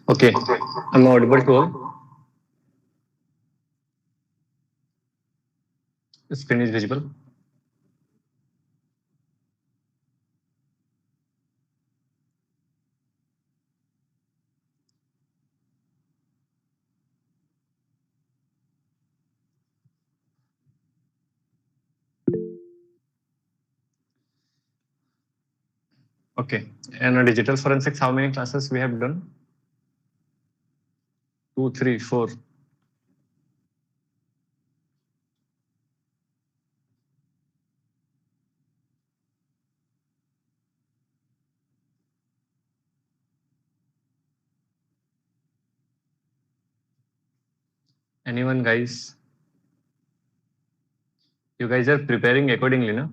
Okay, I'm audible to all. Screen is visible. Okay, and digital forensics, how many classes we have done? Two, three, four. Anyone, guys? You guys are preparing accordingly, ना?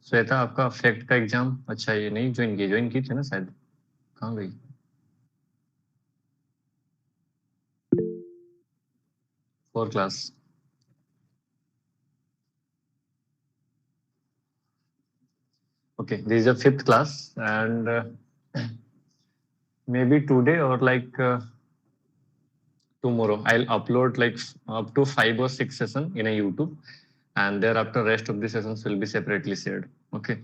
श्वेता, आपका fact का exam अच्छा ये नहीं join की थी ना शायद, कहाँ गई? Four class. Okay, this is a fifth class, and maybe today or like tomorrow I'll upload like up to 5 or 6 sessions in a YouTube, and thereafter rest of the sessions will be separately shared. Okay.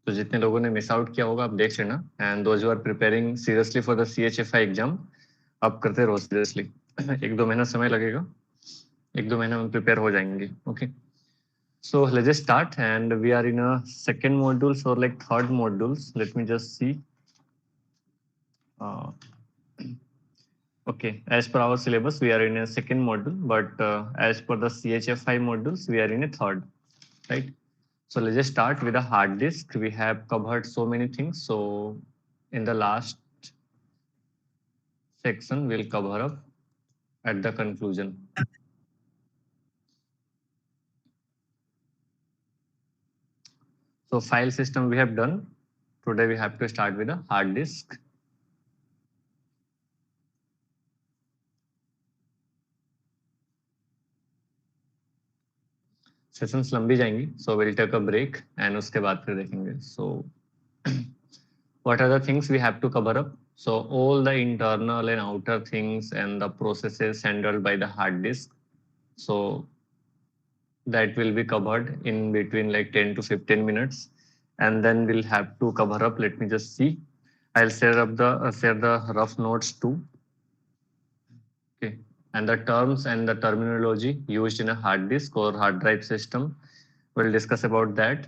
तो जितने लोगों ने miss out किया होगा आप देख लेना, and those you are preparing seriously for the CHFI exam, आप करते रहो सीरियसली. 1-2 महीना समय लगेगा, 1-2 महीना में प्रिपेयर हो जाएंगे. Okay, so let's just start, and we are in a second modules or like third modules. Let me just see. uh, okay, as per our syllabus we are in a second module, but as per the CHFI modules we are in a third, right? So let's just start with a hard disk. We have covered so many things. So in the last section, we'll cover up at the conclusion. So file system we have done. Today we have to start with a hard disk. Sessions लंबी जाएंगी, so we'll take a break and उसके बाद फिर देखेंगे. So what are the things we have to cover up? So all the internal and outer things and the processes handled by the hard disk. So that will be covered in between like 10 to 15 minutes, and then we'll have to cover up. Let me just see. I'll share the rough notes too. Okay, and the terms and the terminology used in a hard disk or hard drive system, we'll discuss about that.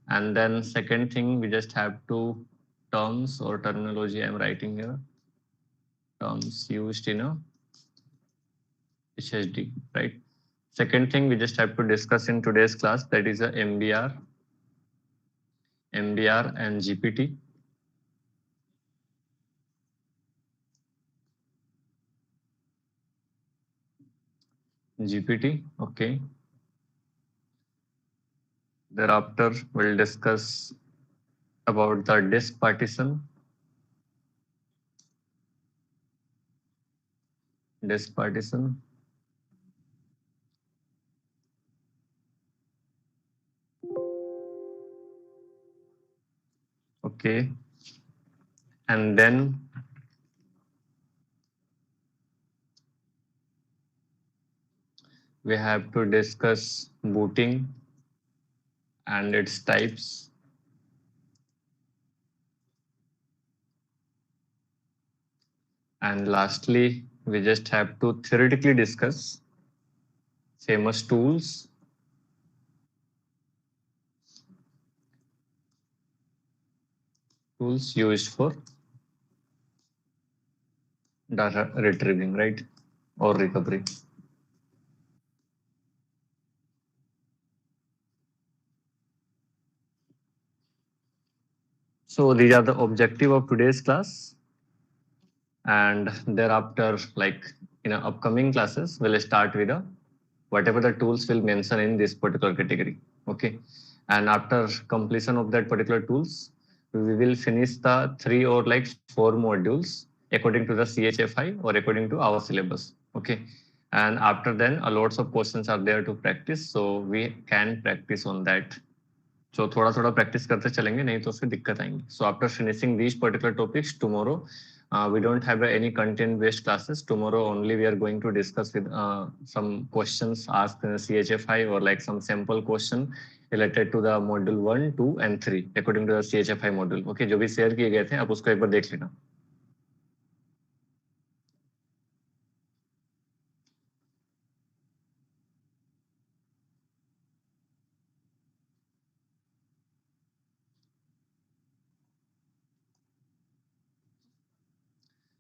And then second thing, we just have to terms or terminology I'm writing here, terms used in a HHD, right? Second thing we just have to discuss in today's class, that is a MBR and GPT. GPT, okay. Thereafter, we'll discuss about the disk partition. Disk partition. Okay. And then we have to discuss booting and its types. And lastly, we just have to theoretically discuss famous tools used for data retrieving, right? Or recovery. So these are the objective of today's class. And thereafter, like in upcoming classes, we'll start with whatever the tools will mention in this particular category. Okay. And after completion of that particular tools, we will finish the 3 or like 4 modules according to the CHFI or according to our syllabus. Okay. And after then, a lots of questions are there to practice. So we can practice on that So थोड़ा थोड़ा practice करते चलेंगे, नहीं तो उससे दिक्कत आएंगी. So after finishing these particular topics tomorrow, we don't have any content based classes. Tomorrow only we are going to discuss with some questions asked in CHFI, or like some sample question related to the module 1, 2 and 3 according to the CHFI module. Okay, जो भी share किए गए थे आप उसको एक बार देख लेना.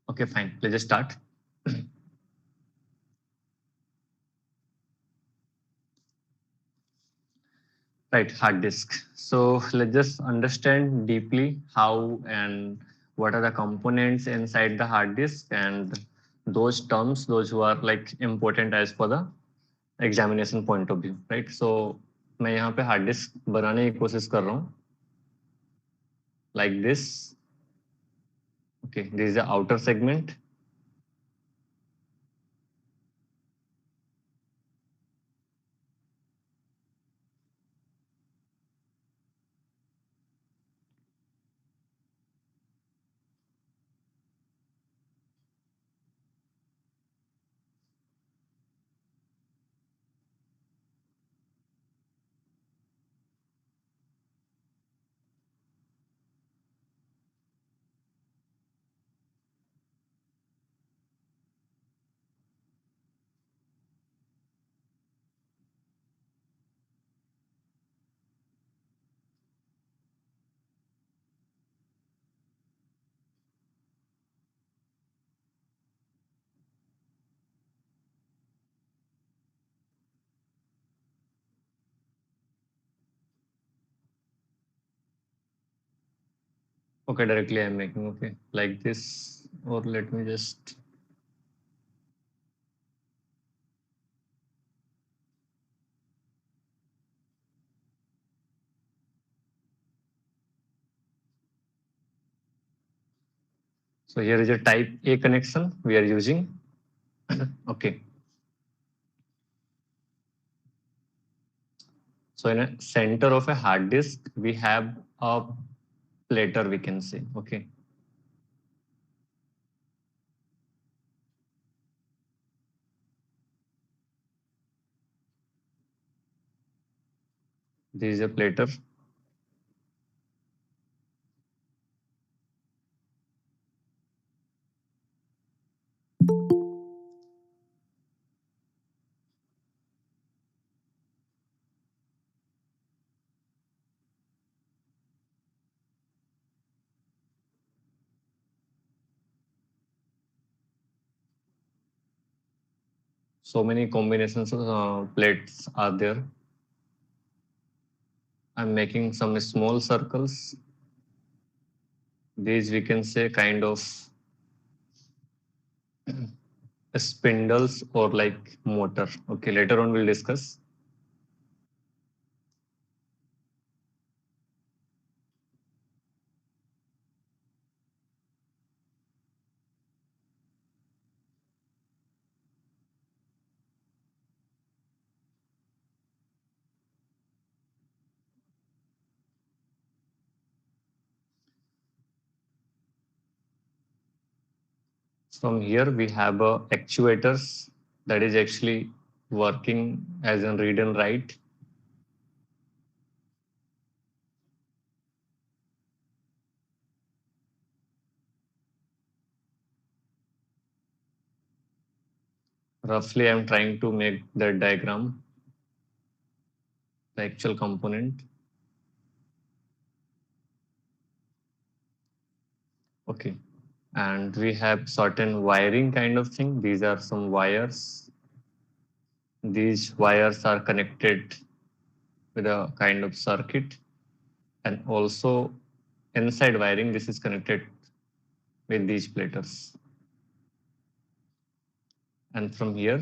Okay, fine. Let's just start. Right, hard disk. So let's just understand deeply how and what are the components inside the hard disk, and those terms, those who are like important as for the examination point of view. Right, so मैं यहाँ पे hard disk बनाने की कोशिश कर रहा हूँ like this. Okay, this is the outer segment. Okay, directly I'm making, okay, like this, or let me just, so here is a type A connection we are using. Okay, so in a center of a hard disk we have a platter, we can say. Okay, this is a platter. So many combinations of plates are there. I'm making some small circles. These we can say kind of spindles or like motor. Okay, later on we'll discuss. From here we have actuators that is actually working as in read and write. Roughly I'm trying to make that diagram, the actual component. Okay, and we have certain wiring kind of thing. These are some wires. These wires are connected with a kind of circuit, and also inside wiring this is connected with these platters. And from here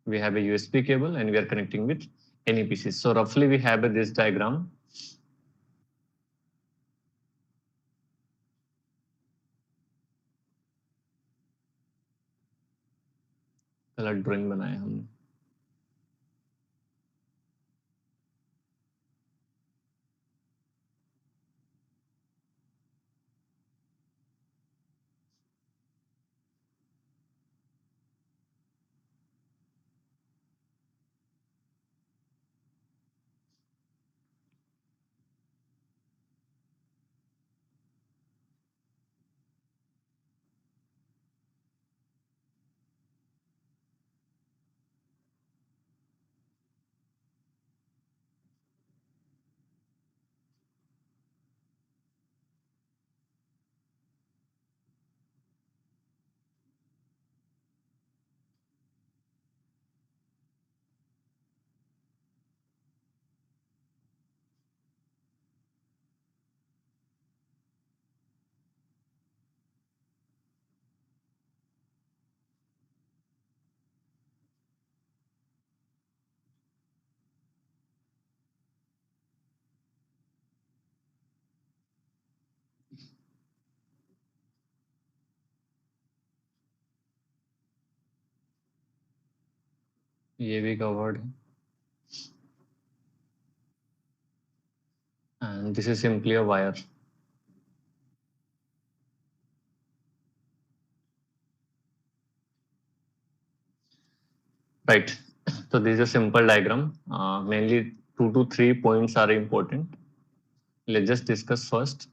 we have a USB cable and we are connecting with any PCs. So roughly we have this diagram. Colour drawing बनाया हमने. ये भी covered है and this is simply a wire. Right. So this is a simple diagram. Mainly 2 to 3 points are important. Let's just discuss first.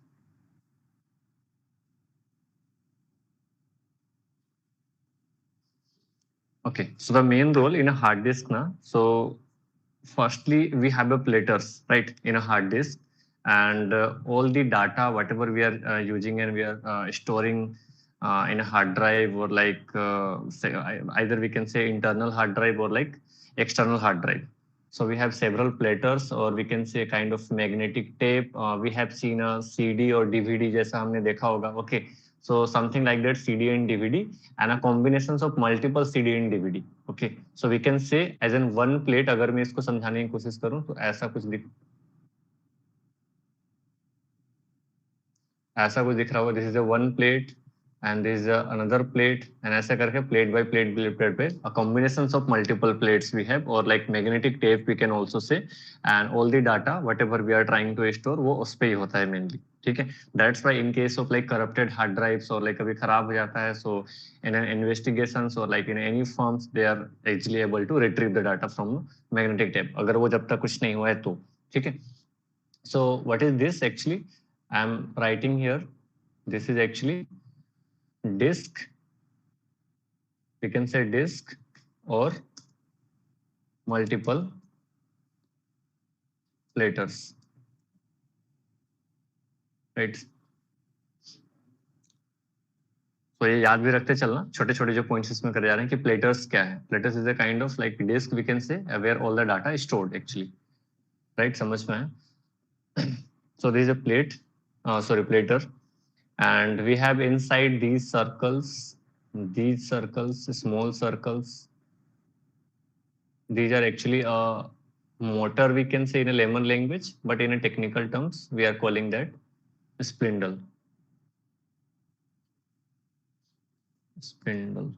Okay. So the main role in a hard disk now. So firstly, we have a platters, right, in a hard disk, and all the data, whatever we are using and we are storing in a hard drive or like say, either we can say internal hard drive or like external hard drive. So we have several platters or we can say kind of magnetic tape. We have seen a CD or DVD जैसा हमने देखा होगा. Okay. So something like that, CD and DVD, and a combinations of multiple CD and DVD. Okay. So we can say as in one plate. अगर मैं इसको समझाने की कोशिश करूं तो ऐसा कुछ दिख रहा होगा. This is a one plate and this is another plate and ऐसे करके प्लेट बाय प्लेट प्लेट पे अ combinations of multiple plates we have or like magnetic tape we can also say, and all the data whatever we are trying to store वो उस पे ही होता है mainly. ठीक है. That's why in case of like corrupted hard drives और like कभी खराब हो जाता है, सो इन एन इन्वेस्टिगेशंस और like in any firms they are actually able to retrieve the data from magnetic tape अगर वो जब तक कुछ नहीं हुआ है तो. ठीक है. So what is this actually? I'm writing here. This is actually disk. We can say disk or multiple platters, right? तो ये याद भी रखते चलना, छोटे छोटे जो पॉइंट्स इसमें करे जा रहे हैं कि प्लेटर्स क्या है. Platters is a kind of like disk we can say where all the data is stored actually, right. समझ में आया. So this is a plate, sorry, platter, and we have inside these circles, small circles. These are actually a motor we can say in a layman language, but in a technical terms we are calling that spindle. Spindle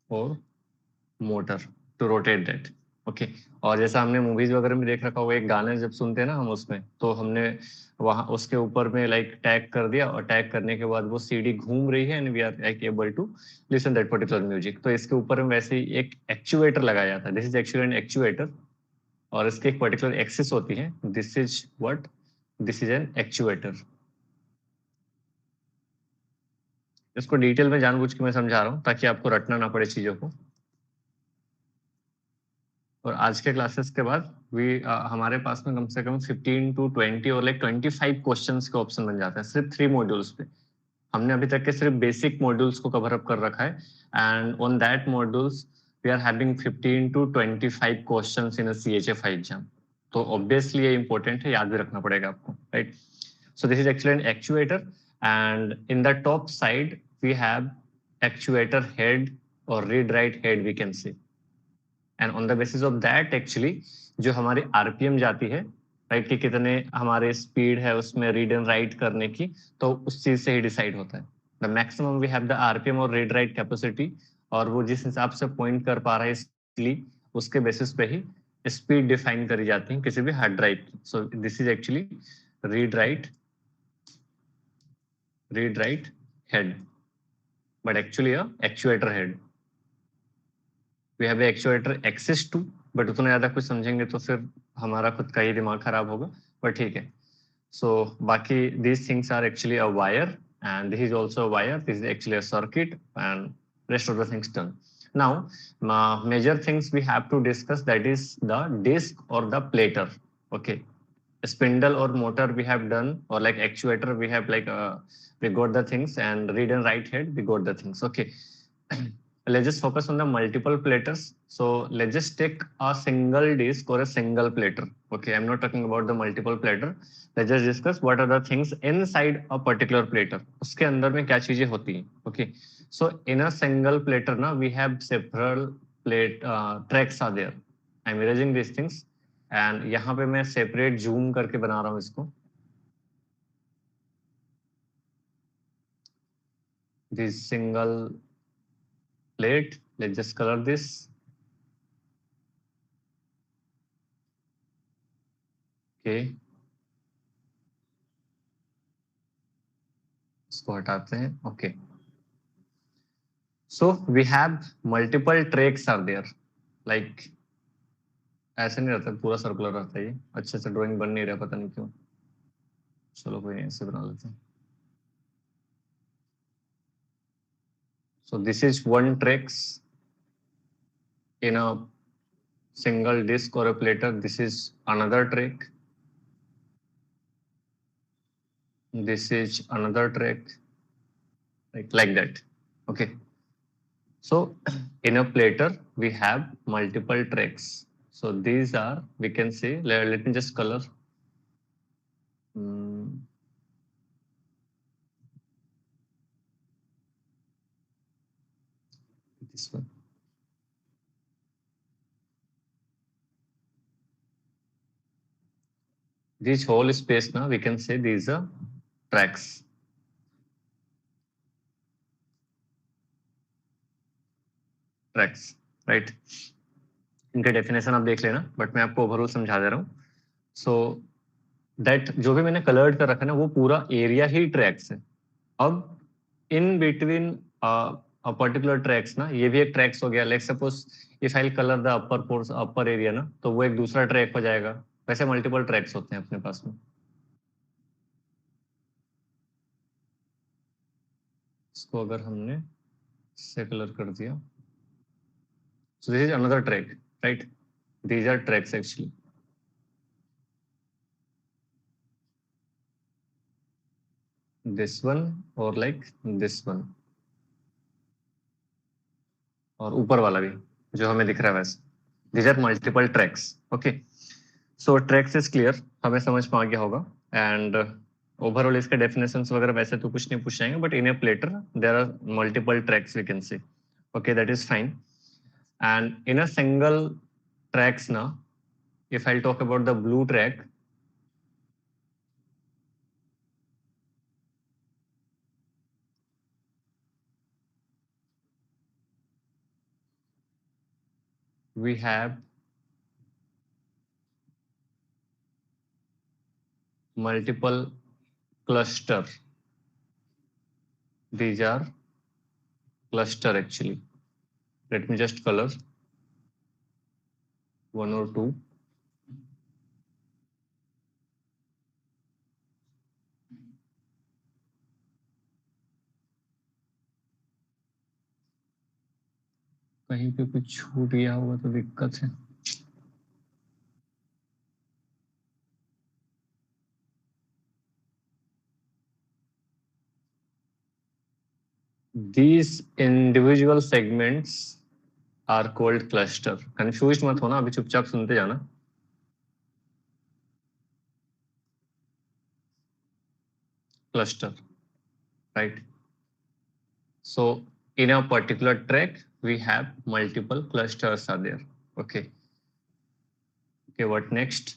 or motor to rotate that. Okay. और जैसा हमने movies वगैरह में देख रखा होगा, एक गाने जब सुनते हैं ना हम उसमें, तो हमने वहां उसके ऊपर में लाइक टैग कर दिया और टैग करने के बाद वो सीडी घूम रही है and we are like able to listen that particular music. तो इसके ऊपर में वैसे ही एक एक्चुएटर लगाया जाता है. This is actually an actuator और इसकी एक पर्टिकुलर एक्सिस होती है. This is what, this is N actuator. इसको डिटेल में जानबूझ के मैं समझा रहा हूँ ताकि आपको रटना ना पड़े चीजों को. और आज के क्लासेस के बाद हमारे पास में कम से कम 15 to 20 और लाइक 25 क्वेश्चंस के ऑप्शन बन जाते हैं सिर्फ 3 मॉड्यूल्स पे. हमने अभी तक के सिर्फ बेसिक मॉड्यूल्स को कवर अप कर रखा है and on that modules we are having 15 to 25 questions in a CHF exam. तो ऑब्वियसली ये इंपॉर्टेंट है, याद भी रखना पड़ेगा आपको, right. So this is actually an actuator and in the top side we have actuator head और read write head we can say. And on the basis of that actually जो हमारी आरपीएम जाती है, राइट, कि कितने हमारे speed है उसमें रीड एंड राइट करने की, तो उस चीज से ही डिसाइड होता है. The maximum we have the RPM और रीड राइट कैपेसिटी, और वो जिस हिसाब से पॉइंट कर पा रहा है इसलिए उसके बेसिस पे ही स्पीड डिफाइन करी जाती है किसी भी हार्ड ड्राइव की. So this is actually read write head, but actually actuator head. We have actuator axis too, but उतना ज्यादा कुछ समझेंगे तो फिर हमारा खुद का ही दिमाग खराब होगा, बट ठीक है. सो बाकी these things are actually a wire and this is also a wire. This is actually a circuit and rest of the things done. Now major things we have to discuss, that is the disk or the plater. Okay. Spindle or motor we have done, or like actuator we have like we got the things, and read and write head we got the things. Okay. Let's just focus on the multiple platters. So let's just take a single disk or a single platter. Okay, I'm not talking about the multiple platter. Let's just discuss what are the things inside a particular platter. उसके अंदर में क्या चीजें होती हैं. Okay, so in a single platter ना we have several plate tracks are there. I'm erasing these things and यहाँ पे मैं separate zoom करके बना रहा हूँ इसको. This single plate let's just color this. Okay, इसको हटाते हैं. Okay, so we have multiple tracks are there, like ऐसे नहीं रहता, पूरा सर्कुलर रहता है. ये अच्छे से ड्राइंग बन नहीं रहा, पता नहीं क्यों. चलो कोई नहीं, ऐसे बना लेते हैं. So this is one tracks in a single disc or a platter. This is another track. This is another track, like that. Okay. So in a platter we have multiple tracks. So these are, we can say, let me just color. This one. This whole space now we can say these are tracks. Tracks, right? इनके definition आप देख लेना, but मैं आपको overall समझा दे रहा हूँ. So that जो भी मैंने कलर्ड कर रखा है ना, वो पूरा एरिया ही ट्रैक्स है. अब इन बिटवीन पर्टिकुलर ट्रैक्स ना, ये भी एक ट्रैक्स हो गया. Let's suppose if I colour the upper area ना, तो वो एक दूसरा ट्रैक हो जाएगा. वैसे मल्टीपल ट्रैक्स होते हैं अपने पास में. इसको अगर हमने से कलर कर दिया, so this is another track, right? These are tracks actually. This one or like this one, और ऊपर वाला भी जो हमें दिख रहा है वैसे. These are multiple tracks. Okay. So tracks is clear, हमें समझ में आ गया होगा. And overall इसके definitions वगैरह वैसे तो कुछ नहीं पूछ जाएंगे, but in a platter there are multiple tracks we can see. Okay, that is fine. And in a single tracks now, if I'll talk about the blue track, we have multiple cluster. These are cluster actually. Let me just color one or two. कहीं पे कुछ छूट गया होगा तो दिक्कत है. These individual segments are called cluster. Confused मत होना, अभी चुपचाप सुनते जाना. Cluster, right? So in a particular track we have multiple clusters are there. Okay. Okay, what next?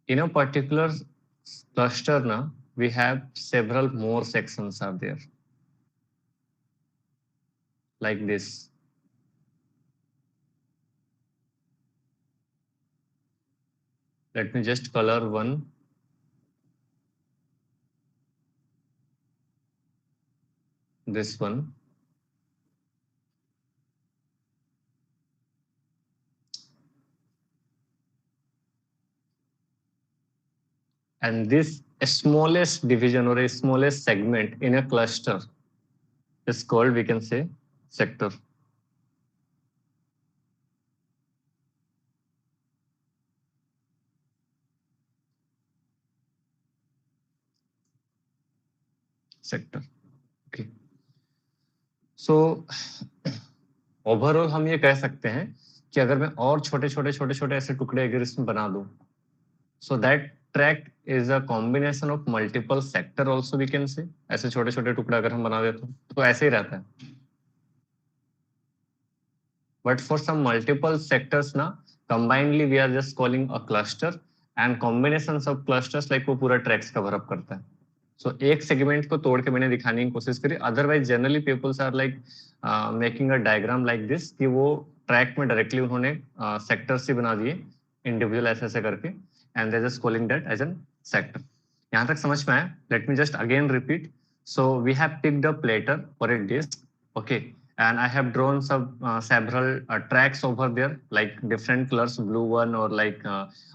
In a particular cluster now, we have several more sections are there, like this. Let me just color one. This one. And this smallest division or a smallest segment in a cluster is called, we can say, sector. Sector. Okay. So overall हम ये कह सकते हैं कि अगर मैं और छोटे छोटे ऐसे टुकड़े अगर इसमें बना दूं, so that track is a combination of multiple sector also we can say. ऐसे छोटे छोटे टुकड़े अगर हम बना देते तो ऐसे ही रहता है. But for some multiple sectors ना, combinedly we are just calling a cluster, and combinations of clusters like वो पूरा tracks cover up करता है. सो एक सेगमेंट को तोड़ के मैंने दिखाने की कोशिश करी, otherwise generally peoples are like making a diagram like this, कि वो ट्रैक में डायरेक्टली उन्होंने सेक्टर्स ही बना दिए इंडिविजुअल ऐसे ऐसे करके, and they just calling that as an sector. यहाँ तक समझ में आया? Let me just again repeat. So we have picked a platter for a disk, okay, and I have drawn some several tracks over there, like different colors, blue one or like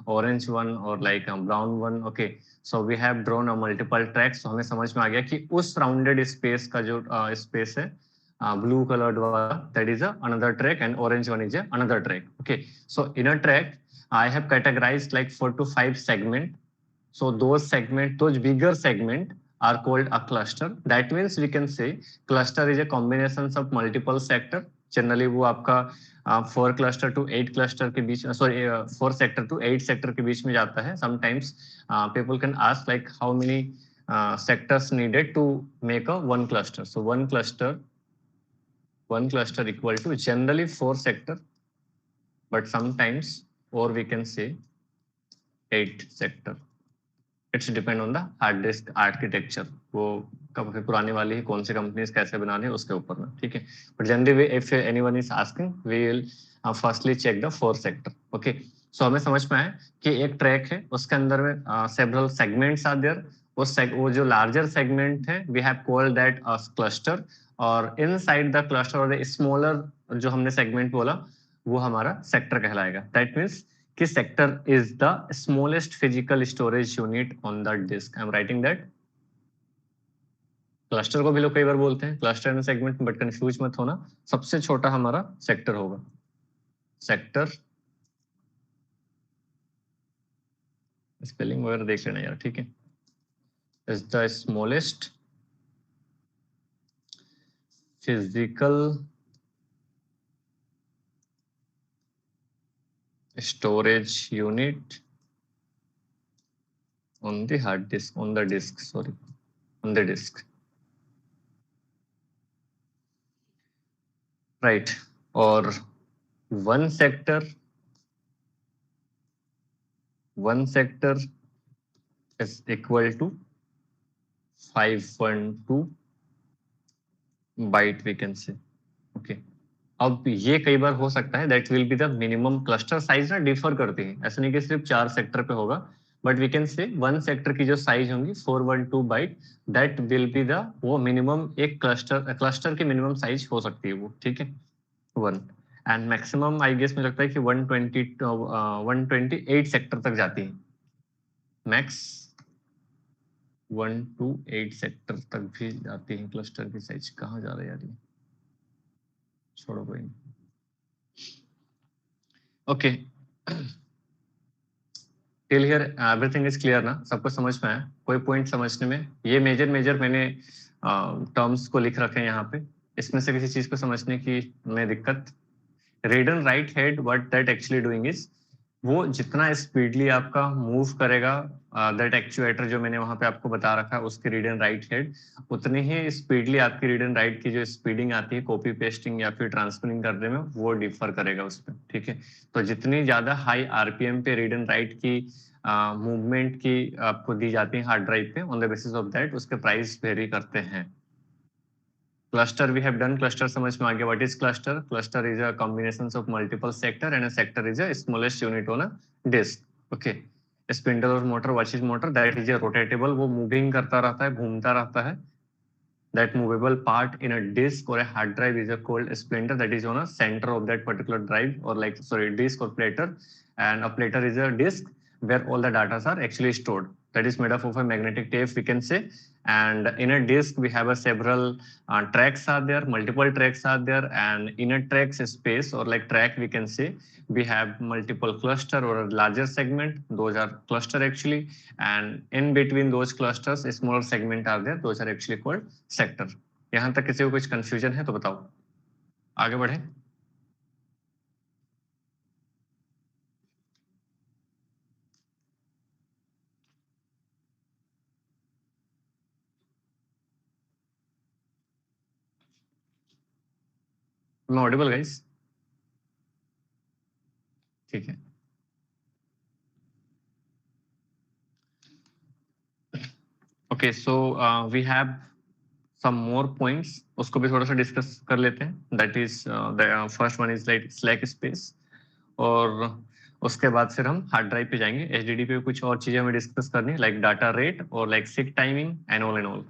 orange one or like brown one, okay. So we have drawn a multiple tracks, so हमें समझ में आ गया कि उस rounded space का जो space है blue colored वाला, that is a another track, and orange one is a another track, okay. So in a track I have categorized like 4 to 5 segment. So those bigger segment are called a cluster. That means we can say cluster is a combination of multiple sector. Generally वो आपका 4 cluster to 8 cluster के बीच, sorry 4 sector to 8 sector के बीच में जाता है. Sometimes people can ask like how many sectors needed to make a one cluster. So one cluster equal to generally 4 sector, but sometimes, or we can say 8 sector. It's depend on the hard disk architecture, वो कब पुराने वाली है, कौन सी companies कैसे बनाने हैं उसके ऊपर में, ठीक है. But generally if anyone is asking we will firstly check the 4 sector, okay. So हमें समझ में आया कि एक ट्रैक है, उसके अंदर में सेवरल सेगमेंट्स आर देयर. वो जो लार्जर सेगमेंट है we have called that a cluster, और इनसाइड द क्लस्टर और स्मॉलर जो हमने सेगमेंट बोला वो हमारा सेक्टर कहलाएगा. दैट मीन्स कि sector is the smallest physical storage unit on the disk. I am writing that. Cluster को भी लोग कई बार बोलते हैं cluster and segment, but confuse मत होना, सबसे छोटा हमारा सेक्टर होगा. सेक्टर स्पेलिंग वगैरह देख लेना यार, ठीक है. Is the smallest physical storage unit on the hard disk, on the disk, sorry, on the disk, right. और one sector is equal to 512 byte we can say, okay. अब ये कई बार हो सकता है that will be the minimum. Cluster size ना differ करती है, ऐसा नहीं कि सिर्फ 4 सेक्टर पे होगा, but we can say one sector की जो साइज होंगी 412 byte, that will be the वो मिनिमम. एक क्लस्टर की मिनिमम साइज हो सकती है वो, ठीक है, 1. एंड मैक्सिमम आई गेस मुझे लगता है कि 128 सेक्टर तक जाती है मैक्स. 128 सेक्टर तक भी जाती है क्लस्टर की साइज. कहाँ जा रहा है यार ये, छोड़ो कोई नहीं, okay. Till here everything is clear ना, सबको समझ में आया? कोई पॉइंट समझने में? ये मेजर मैंने टर्म्स को लिख रखे हैं यहाँ पे, इसमें से किसी चीज को समझने की में दिक्कत? Read and write head what that actually doing is, वो जितना स्पीडली आपका मूव करेगा दैट एक्चुएटर जो मैंने वहां पे आपको बता रखा है उसके रीड एंड राइट हेड, उतनी ही स्पीडली आपकी रीड एंड राइट की जो स्पीडिंग आती है कॉपी पेस्टिंग या फिर ट्रांसफरिंग करने में, वो डिफर करेगा उसमें, ठीक है. तो जितनी ज्यादा हाई आरपीएम पे रीड एंड राइट की मूवमेंट की आपको दी जाती है हार्ड ड्राइव पे, on the basis of that उसके प्राइस वेरी करते हैं. Cluster we have done, cluster समझ में आ गया. What is cluster? Cluster is a combination of multiple sector and a sector is a smallest unit on a disk, okay. Spindle और motor, what is motor? That is a rotatable, वो moving करता रहता है, घूमता रहता है. That movable part in a disk or a hard drive is a called splinter, that is on a center of that particular drive, or like sorry disk or platter. And a platter is a disk where all the data are actually stored, that is made up of a magnetic tape we can say. And in a disk we have a several tracks are there, multiple tracks are there, and in a tracks space or like track we can say we have multiple cluster or a larger segment, those are cluster actually. And in between those clusters smaller segment are there, those are actually called sector. यहां तक किसी को कुछ confusion है तो बताओ, आगे बढ़े. मैं ऑडिबल गाइस? ठीक है, okay so we have some more points, उसको भी थोड़ा सा डिस्कस कर लेते हैं. That is the first one is like slack space, और उसके बाद फिर हम हार्ड ड्राइव पे जाएंगे. एचडीडी पे कुछ और चीजें हमें डिस्कस करनी है, लाइक डाटा रेट और like seek timing and all.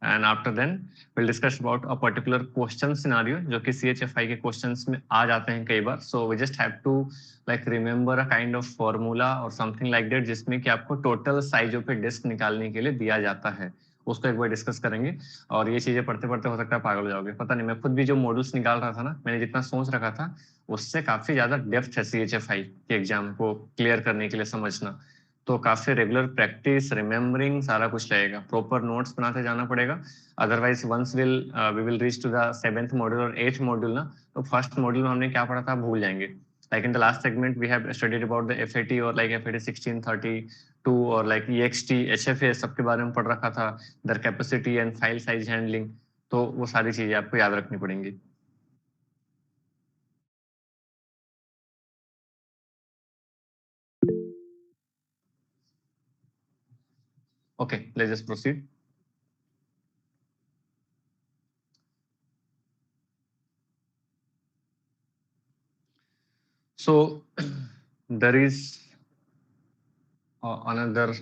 And after then will discuss about a particular question scenario जो कि सीएचएफआई के क्वेश्चंस में आ जाते हैं कई बार. So we just have to like remember a kind of formula और समथिंग लाइक दैट, जिसमें कि आपको टोटल साइजों पे डिस्क निकालने के लिए दिया जाता है. उसको एक बार डिस्कस करेंगे. और ये चीजें पढ़ते पढ़ते हो सकता है पागल हो जाओगे, पता नहीं. मैं खुद भी जो मॉडल्स निकाल रहा था ना, मैंने जितना सोच रखा था उससे काफी ज्यादा डेप्थ है सीएचएफआई के एग्जाम को क्लियर करने के लिए समझना. तो काफी रेगुलर प्रैक्टिस, रिमेम्बरिंग सारा कुछ लगेगा, प्रॉपर नोट्स बनाते जाना पड़ेगा. Otherwise once we will reach to the 7th module और 8th मॉड्यूल ना, तो फर्स्ट मॉड्यूल में हमने क्या पढ़ा था भूल जाएंगे. Like in the last segment, we have studied about the FAT or like FAT 1632 or like EXT, HFA सबके बारे में पढ़ रखा था, their capacity and file size handling. तो वो सारी चीजें आपको याद रखनी पड़ेंगी. Okay, let's just proceed. So there is another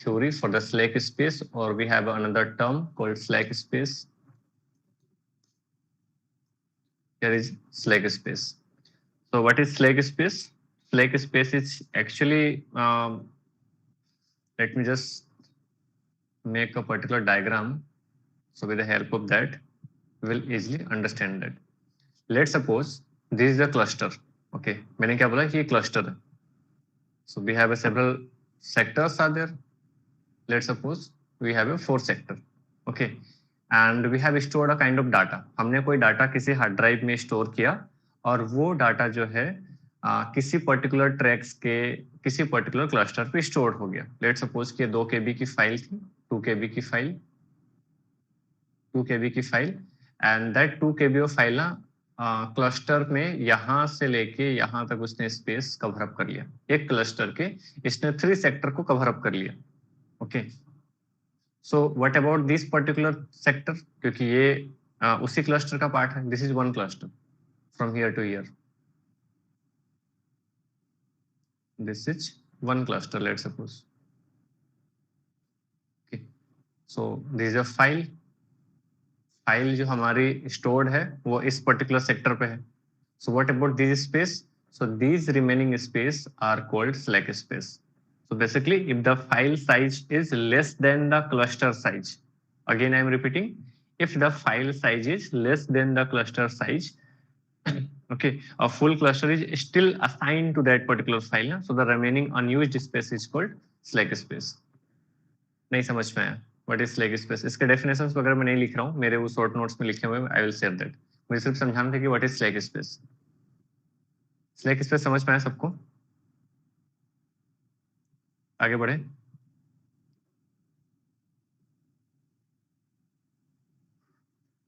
theory for the slack space, or we have another term called slack space. Here is slack space. So what is slack space? Slack space is actually, let me just make a particular diagram. So with the help of that, we will easily understand that. Let's suppose this is a cluster. Okay, मैंने क्या बोला कि ये cluster है. So we have a several sectors are there. Let's suppose we have a 4 sector. Okay, and we have stored a kind of data. हमने कोई data किसी hard drive में स्टोर किया, और वो डाटा जो है किसी पर्टिकुलर ट्रैक्स के किसी पर्टिकुलर क्लस्टर पे स्टोर हो गया. लेट्स सपोज कि 2 KB की फाइल थी, 2 KB की फाइल, 2 KB की file, and that 2 KB of file ना क्लस्टर में यहाँ से लेके यहाँ तक उसने स्पेस कवर अप कर लिया. एक क्लस्टर के इसने 3 सेक्टर को कवर अप कर लिया. Okay, so what about this particular sector, क्योंकि ये उसी क्लस्टर का पार्ट है. This is one cluster from here to here. This is one cluster, let's suppose. Okay, so this is a file. File जो हमारी stored है वो इस पर्टिकुलर सेक्टर पे है. सो what about this space? So these remaining space are called slack space. So basically, if the file size is less than the cluster size, again I am repeating, if the file size is less than the cluster size, okay, a full cluster is still assigned to that particular file. So the remaining unused space is called slack space. नहीं समझ में आया? What is slack space? इसके definitions वगैरह मैं नहीं लिख रहा हूँ, मेरे वो short notes में लिखे हुए हैं. I will share that. मुझे सिर्फ समझाना था कि what is slack space. Slack space समझ में आया सबको? आगे बढ़े.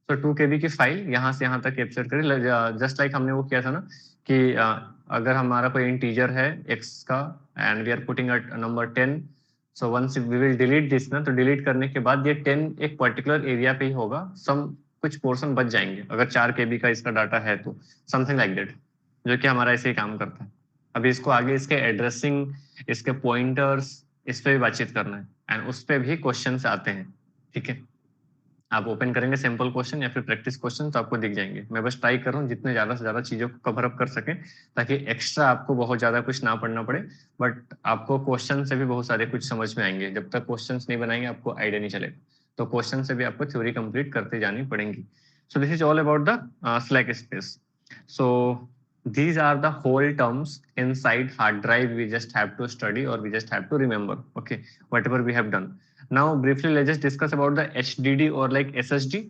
तो 2 KB की फाइल यहाँ से यहाँ तक कैप्चर करें. जस्ट लाइक हमने वो किया था ना कि अगर हमारा कोई इंटीजर है x का and we are putting a number 10, so once we will delete this ना, तो डिलीट करने के बाद ये 10 एक पर्टिकुलर एरिया पे ही होगा. सम कुछ पोर्शन बच जाएंगे अगर 4 KB का इसका डाटा है तो, समथिंग लाइक दैट, जो कि हमारा ऐसे ही काम करता है. अभी इसको आगे इसके एड्रेसिंग, इसके पॉइंटर्स, इस पे भी बातचीत करना है, एंड उस पे भी क्वेश्चन आते हैं. ठीक है, आप ओपन करेंगे सिंपल क्वेश्चन या फिर प्रैक्टिस क्वेश्चन तो आपको दिख जाएंगे. मैं बस ट्राई कर रहा हूँ जितने ज्यादा से ज्यादा चीजों को कवर अप कर सके, ताकि एक्स्ट्रा आपको बहुत ज्यादा कुछ ना पढ़ना पड़े. बट आपको क्वेश्चन से भी बहुत सारे कुछ समझ में आएंगे. जब तक क्वेश्चन नहीं बनाएंगे आपको आइडिया नहीं चलेगा. तो क्वेश्चन से भी आपको थ्योरी कंप्लीट करते जानी पड़ेंगी. सो this is all about the slack space. So these are the whole terms inside hard drive we just have to study or we just have to remember. Okay, whatever we have done. Now briefly let's just discuss about the HDD or like SSD.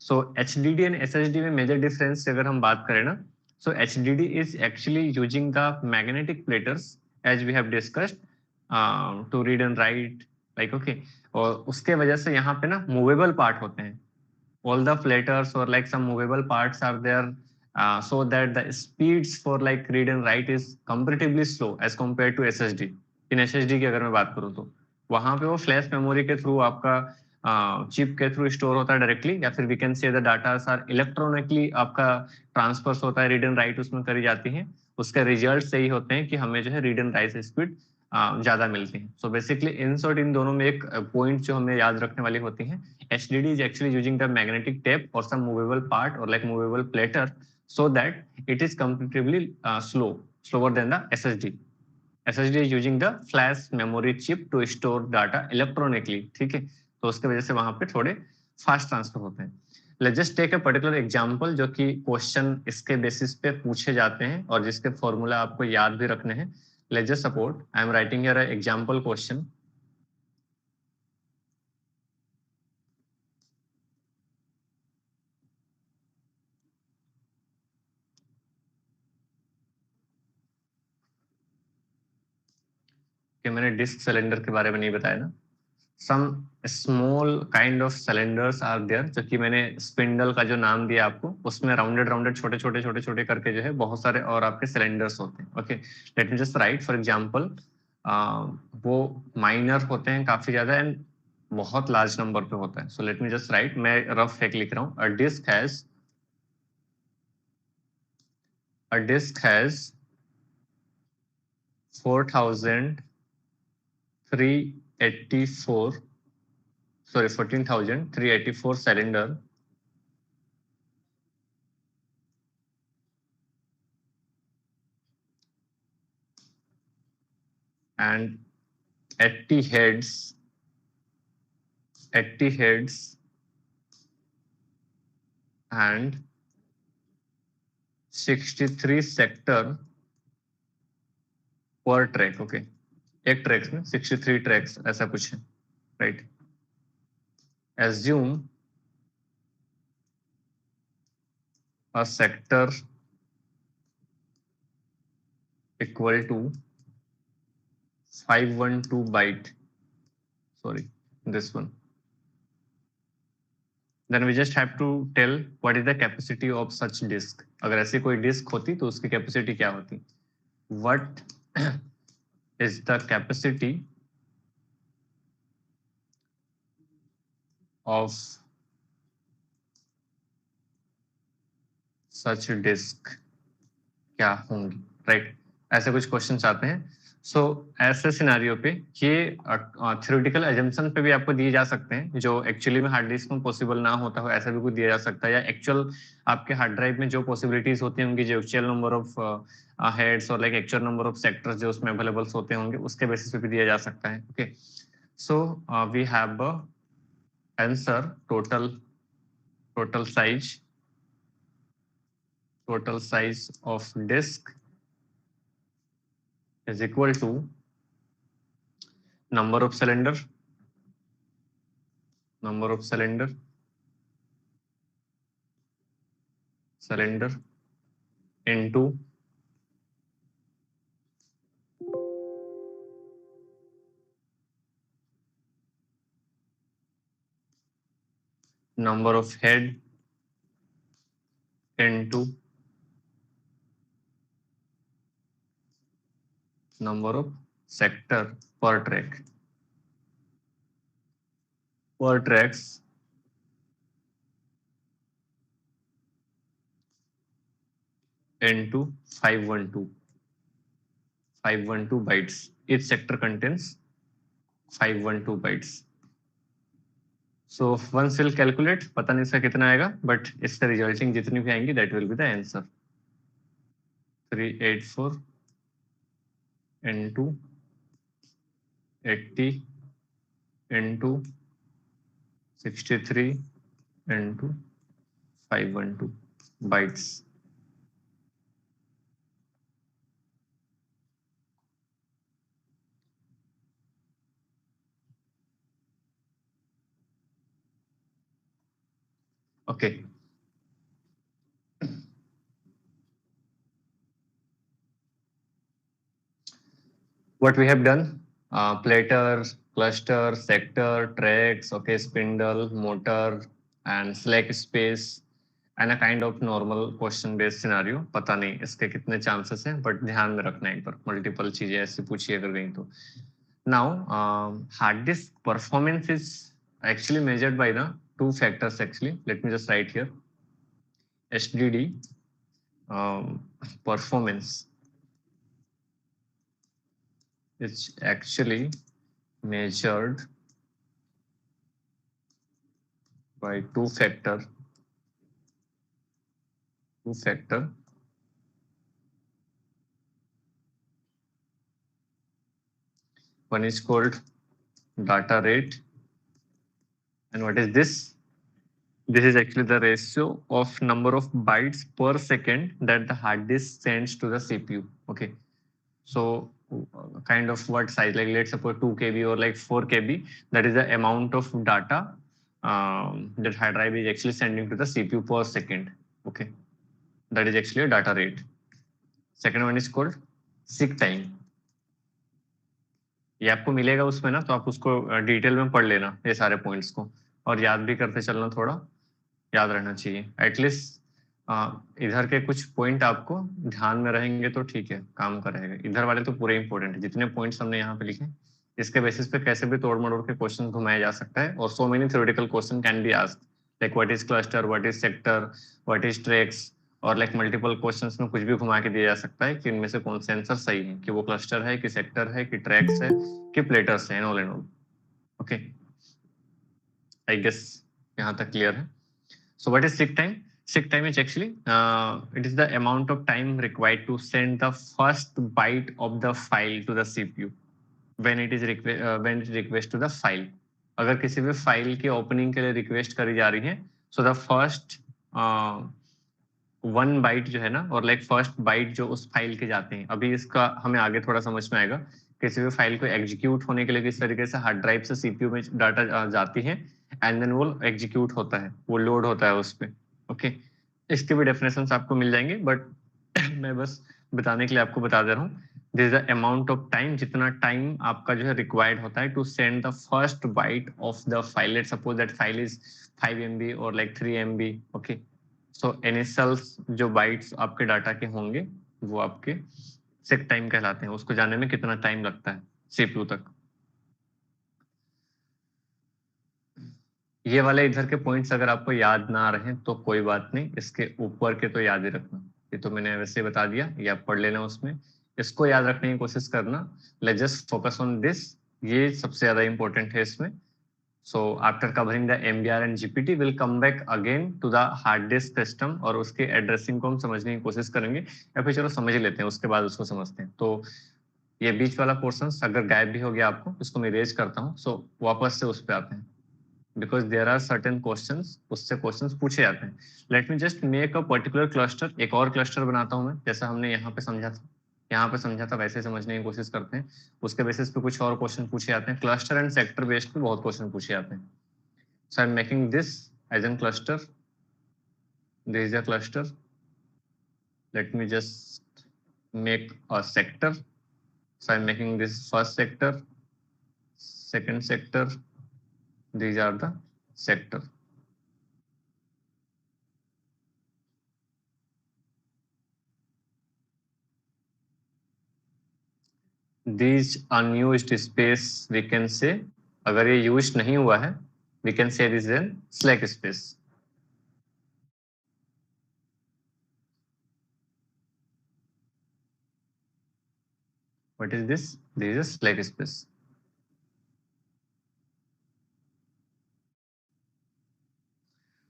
So HDD and SSD में major difference अगर हम बात करें ना, so HDD is actually using the magnetic platters as we have discussed to read and write, like okay. और उसके वजह से यहाँ पे ना movable part होते हैं. All the platters or like some movable parts are there, so that the speeds for like read and write is comparatively slow as compared to SSD. In SSD की अगर मैं बात करूँ तो वहां पे वो फ्लैश मेमोरी के थ्रू आपका चिप के थ्रू स्टोर होता है डायरेक्टली, या फिर we can say the data are electronically आपका ट्रांसफर होता है, रीड एंड राइट उसमें करी जाती है। उसके रिजल्ट सही होते हैं कि हमें जो है रीड एंड राइट स्पीड ज्यादा मिलती है। सो बेसिकली इन शॉर्ट इन दोनों में एक पॉइंट जो हमें याद रखने वाली होती है, HDD is actually using the magnetic tape or some movable part or like movable platter so that it is comparatively slower than the SSD. SSD is using the flash memory chip to store data electronically, ठीक है, तो उसके वजह से वहां पे थोड़े fast transfer होते हैं। Let's just take a particular example जो कि क्वेश्चन इसके बेसिस पे पूछे जाते हैं और जिसके फॉर्मूला आपको याद भी रखने हैं। Let's just suppose I am writing here a example question. कि मैंने डिस्क सिलेंडर के बारे में नहीं बताया ना। Some small kind of cylinders are there, जो कि मैंने स्पिंडल का जो नाम दिया आपको, उसमें राउंडेड राउंडेड छोटे छोटे छोटे छोटे करके जो है बहुत सारे और आपके सिलेंडर्स होते हैं। Okay, late me just right for example, वो माइनर होते हैं काफी ज्यादा एंड बहुत लार्ज नंबर पे होता है। So let me just right, मैं रफ फेक लिख रहा हूँ। अ disc has 4384 sorry 14,384 cylinder and 80 heads and 63 sector per track। Okay, एक ट्रैक्स में 63 ट्रैक्स ऐसा कुछ है, right. assume a sector equal to 512 byte, sorry this one, then we just have to tell what is the capacity of such disk। अगर ऐसी कोई disc होती तो उसकी कैपेसिटी क्या होती। what is the capacity of such disk, क्या होंगी, राइट। ऐसे कुछ क्वेश्चन आते हैं। सो ऐसे सिनारियो पे ये थ्योरेटिकल एजम्पशन पे भी आपको दिए जा सकते हैं, जो एक्चुअली में हार्ड डिस्क में पॉसिबल ना होता हो, ऐसा भी कुछ दिया जा सकता है। या एक्चुअल आपके हार्ड ड्राइव में जो पॉसिबिलिटीज होती होंगी, जो एक्चुअल नंबर ऑफ हेड्स और like actual number of sectors जो उसमें अवेलेबल होते होंगे, उसके बेसिस पे भी दिया जा सकता है। Okay, so we have answer total size of disk is equal to number of cylinder into number of head into number of sector per track, per tracks into 512 bytes। Each sector contains 512 bytes। So once we'll calculate, पता नहीं इसका कितना आएगा, but इसका resulting जितनी भी आएंगी that will be the answer। 384 into 80 into 63 into 512 bytes। Okay, what we have done, platter, cluster, sector, tracks, okay, spindle, motor and slack space and a kind of normal question based scenario। पता नहीं इसके कितने chances हैं, but ध्यान में रखना एक बार, multiple चीजें ऐसी पूछी अगर गई तो। Now hard disk performance is actually measured by the two factors. Actually, let me just write here HDD performance. It's actually measured by two factor. One is called data rate, and what is this? This is actually the ratio of number of bytes per second that the hard disk sends to the CPU. Okay, so kind of what size, like let's suppose 2 KB or like 4 KB, that is the amount of data that hard drive is actually sending to the CPU per second. Okay, that is actually a data rate. Second one is called seek time. ये आपको मिलेगा उसमें ना, तो आप उसको detail में पढ़ लेना ये सारे पॉइंट्स को, और याद भी करते चलना, थोड़ा याद रहना चाहिए एटलीस्ट। इधर के कुछ पॉइंट आपको ध्यान में रहेंगे तो ठीक है, काम करेगा। इधर वाले तो पूरे इंपॉर्टेंट है, जितने पॉइंट्स हमने यहाँ पे लिखे इसके बेसिस पे कैसे भी तोड़ मड़ोड़ के क्वेश्चन घुमाया जा सकता है, और so many theoretical question can be asked, like what is cluster, what is sector, what is tracks, और लाइक मल्टीपल क्वेश्चंस में कुछ भी घुमा के दिया जा सकता है कि इनमें से कौन सा आंसर सही है, कि वो क्लस्टर है, कि सेक्टर है, कि ट्रैक्स है, कि प्लेटर्स है, all and all. Okay, I guess यहाँ तक क्लियर है। So what is seek time? Seek time is actually it is the amount of time required to send the first byte of the file to the CPU when it is request to the file. अगर किसी भी file की opening के लिए request करी जा रही है, so the first one byte जो है ना, और लाइक फर्स्ट बाइट जो उस फाइल के जाते हैं, अभी इसका हमें आगे थोड़ा समझ में आएगा किसी भी फाइल को एग्जीक्यूट होने के लिए किस तरीके से हार्ड ड्राइव से सीपीयू में डाटा जाती है, एंड देन वो एग्जीक्यूट होता है, वो लोड होता है उस पर। ओके, इसके भी डेफिनेशन आपको मिल जाएंगे, बट मैं बस बताने के लिए आपको बता दे रहा हूँ। This is the amount of time, जितना टाइम आपका जो है रिक्वायर्ड होता है to send the first byte of the file. Let's suppose that file is 5 MB और like 3 MB। Okay, so initials जो बाइट्स आपके डाटा के होंगे वो आपके सेक टाइम कहलाते हैं, उसको जानने में कितना टाइम लगता है सीपीयू तक। ये वाले इधर के पॉइंट्स अगर आपको याद ना आ रहे तो कोई बात नहीं, इसके ऊपर के तो याद ही रखना। ये तो मैंने वैसे बता दिया, ये आप पढ़ लेना, उसमें इसको याद रखने की कोशिश करना। Let's just focus on this, ये सबसे ज्यादा इंपॉर्टेंट है इसमें। So after covering the MBR and GPT, we'll come back again to the hard disk system, और उसके एड्रेसिंग को हम समझने की कोशिश करेंगे, या फिर चलो समझ ही लेते हैं उसके बाद उसको समझते हैं। तो ये बीच वाला पोर्शन अगर गायब भी हो गया आपको, इसको मैं इरेज करता हूँ। सो वापस से उस पर आते हैं, because there are certain questions, उससे क्वेश्चंस पूछे जाते हैं। Let me just make a particular cluster, एक और क्लस्टर बनाता हूँ मैं, जैसा हमने यहाँ पे समझा था, वैसे समझने की कोशिश करते हैं। उसके बेसिस पे कुछ और क्वेश्चन पूछे जाते हैं। क्लस्टर एंड सेक्टर बेस्ड पे बहुत क्वेश्चन पूछे जाते हैं। So I'm making this as a cluster. This is a cluster. Let me just make a sector. So I'm making this first sector, second sector. These are the sector. These unused space we can say, अगर ये used नहीं हुआ है, we can say this is a slack space. What is this? This is a slack space.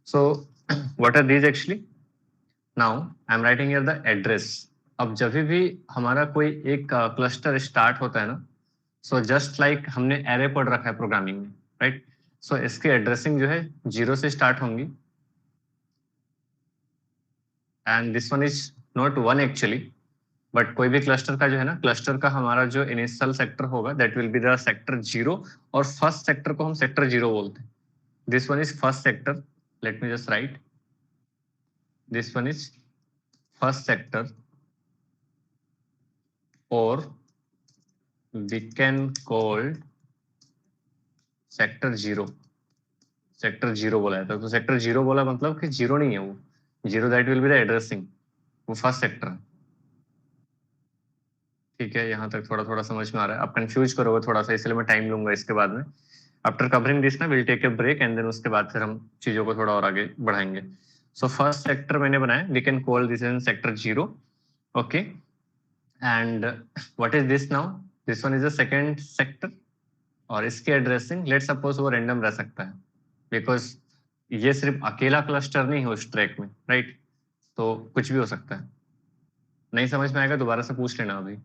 So what are these actually? Now I'm writing here the address. अब जब भी हमारा कोई एक क्लस्टर स्टार्ट होता है ना, सो जस्ट लाइक हमने एरे पढ़ रखा है प्रोग्रामिंग में, राइट? सो इसकी एड्रेसिंग जो है 0 से स्टार्ट होंगी, and this one is not 1 actually, but कोई भी क्लस्टर का जो है ना, क्लस्टर का हमारा जो इनिशियल सेक्टर होगा that will be the sector 0, और फर्स्ट सेक्टर को हम सेक्टर 0 बोलते हैं। This one is first sector, late me just right, this one is first sector, और we can call sector 0, sector 0 बोला जाता है। तो सेक्टर 0 बोला मतलब कि 0 नहीं है वो, 0 that will be the addressing, वो फर्स्ट सेक्टर है, ठीक है, यहाँ तक थोड़ा थोड़ा समझ में आ रहा है। आप कंफ्यूज करोगे थोड़ा सा, इसलिए मैं टाइम लूंगा इसके बाद में। आफ्टर कवरिंग दिस ना will take a break and then उसके बाद फिर हम चीजों को थोड़ा और आगे बढ़ाएंगे। सो फर्स्ट सेक्टर मैंने बनाया, we can call this in sector 0। Okay, and what is this now? This one is the second sector, और इसकी एड्रेसिंग लेट सपोज वो रैंडम रह सकता है, बिकॉज ये सिर्फ अकेला क्लस्टर नहीं है उस ट्रैक में, राइट? तो कुछ भी हो सकता है। नहीं समझ में आएगा दोबारा से पूछ लेना अभी।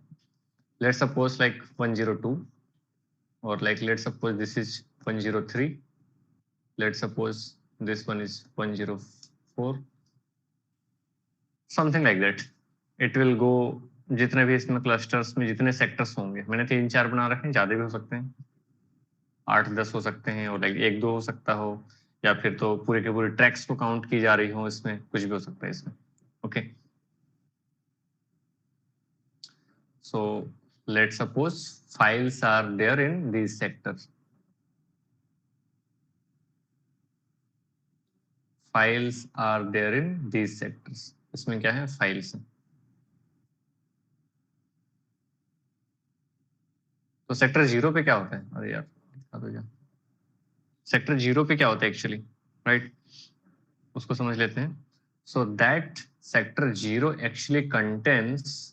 Let suppose like 102, or like let's suppose this is 103, let's suppose this one is 104, something like that. It will go, जितने भी इसमें क्लस्टर्स में जितने सेक्टर्स होंगे, मैंने 3-4 बना रखे हैं, ज्यादा भी हो सकते हैं, 8-10 हो सकते हैं, और लाइक 1-2 हो सकता हो, या फिर तो पूरे के पूरे ट्रैक्स को काउंट की जा रही हो, इसमें कुछ भी हो सकता है इसमें। Okay, so let's suppose files are there in these sectors. Files are there in these sectors. इसमें क्या है? फाइल्स है। तो सेक्टर 0 पे क्या होता है? अरे यार दिखा दो यार, सेक्टर 0 पे क्या होता है एक्चुअली, राइट? उसको समझ लेते हैं। So that sector 0 actually contains,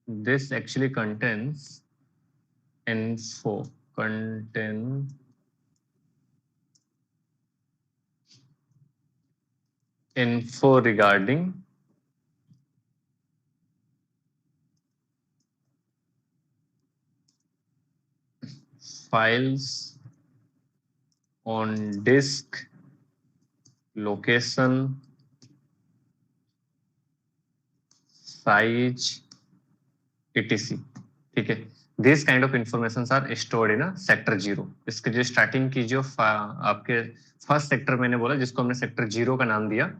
this actually contains info, info regarding files on disk, location, size, etc. ठीक है, this kind of information are stored in sector 0। इसके जो स्टार्टिंग की जो आपके फर्स्ट सेक्टर मैंने बोला, जिसको हमने सेक्टर 0 का नाम दिया।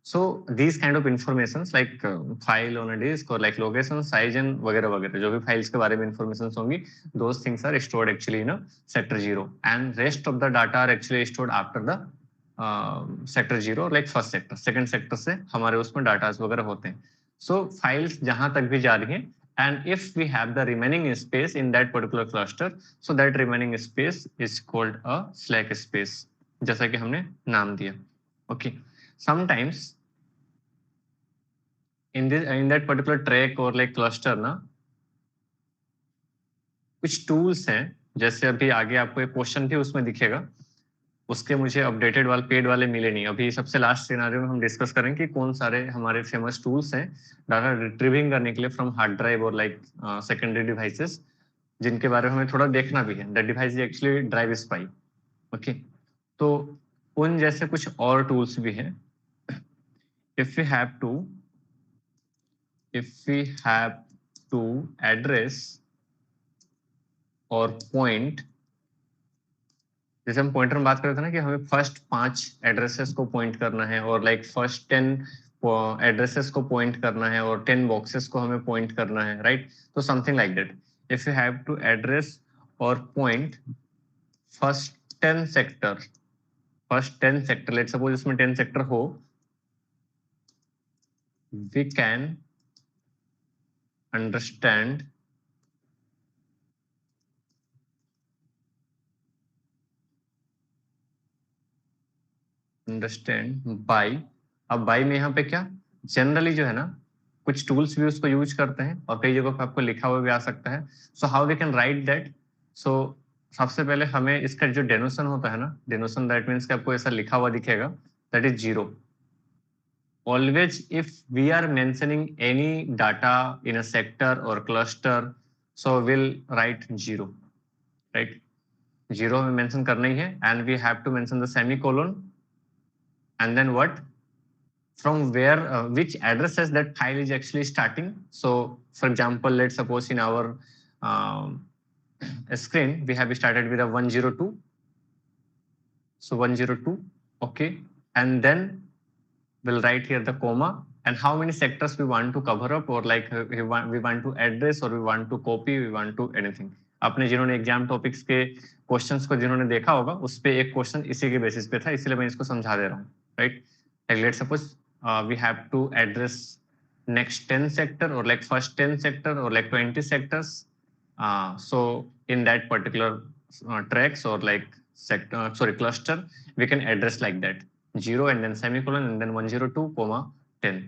So this kind of information like file on a disk, और लाइक लोकेशन, साइज एंड वगैरह वगैरह, जो भी फाइल्स के बारे में इंफॉर्मेशन होंगी, those things are stored actually in sector 0, and rest of the data are actually stored after the sector 0, like first sector. Second sector से हमारे उसमें डाटास वगैरह होते हैं। सो फाइल्स जहां तक भी जा रही हैं, and if we have the remaining space in that particular cluster, so that remaining space is called a slack space, जैसा कि हमने नाम दिया। okay, sometimes in that particular track or like cluster ना, कुछ tools हैं, जैसे अभी आगे आपको एक क्वेश्चन भी उसमें दिखेगा, उसके मुझे अपडेटेड वाले पेड वाले मिले नहीं। अभी सबसे लास्ट सिनेरियो में हम डिस्कस करेंगे कि कौन सारे हमारे फेमस टूल्स हैं डाटा रिट्रीविंग करने के लिए फ्रॉम हार्ड ड्राइव और लाइक सेकेंडरी डिवाइसेस, जिनके बारे में हमें थोड़ा देखना भी है। That device actually drive spy. Okay, तो उन जैसे कुछ और टूल्स भी हैं। If we have to address और पॉइंट, जैसे हम पॉइंटर में बात कर रहे थे ना कि हमें फर्स्ट 5 एड्रेसेस को पॉइंट करना है, और लाइक फर्स्ट 10 एड्रेसेस को पॉइंट करना है, और 10 बॉक्सेस को हमें पॉइंट करना है, राइट? तो something like that, if you have to address और point first 10 sector, let's suppose इसमें 10 सेक्टर हो, वी कैन अंडरस्टैंड बाय। अब बाय में यहाँ पे क्या जनरली जो है ना, कुछ टूल्स भी उसको यूज करते हैं, और कई जगह पे आपको लिखा हुआ भी आ सकता है। So how we can write that? So सबसे पहले हमें इसका जो डेनोशन होता है ना, डेनोशन दैट मीन्स कि आपको ऐसा लिखा हुआ दिखेगा, that is 0। Always if we are mentioning any data in a sector और cluster, so will write 0, right? 0 हमें मेंशन करना ही है, and we have to mention the semicolon, and then what, from where which addresses that file is actually starting. So for example, let's suppose in our screen we have started with a 102, so 102, okay, and then we'll write here the comma, and how many sectors we want to cover up, or like we want to address, or we want to copy, we want to anything. आपने जिन्होंने exam topics के questions को जिन्होंने देखा होगा, उस पे एक क्वेश्चन इसी के बेसिस पे था, इसलिए मैं इसको समझा दे रहा हूँ, right? Like let's suppose we have to address next 10 sector or like first 10 sector or like 20 sectors. So in that particular tracks or like sector, sorry, cluster, we can address like that 0 and then semicolon and then 102, 10.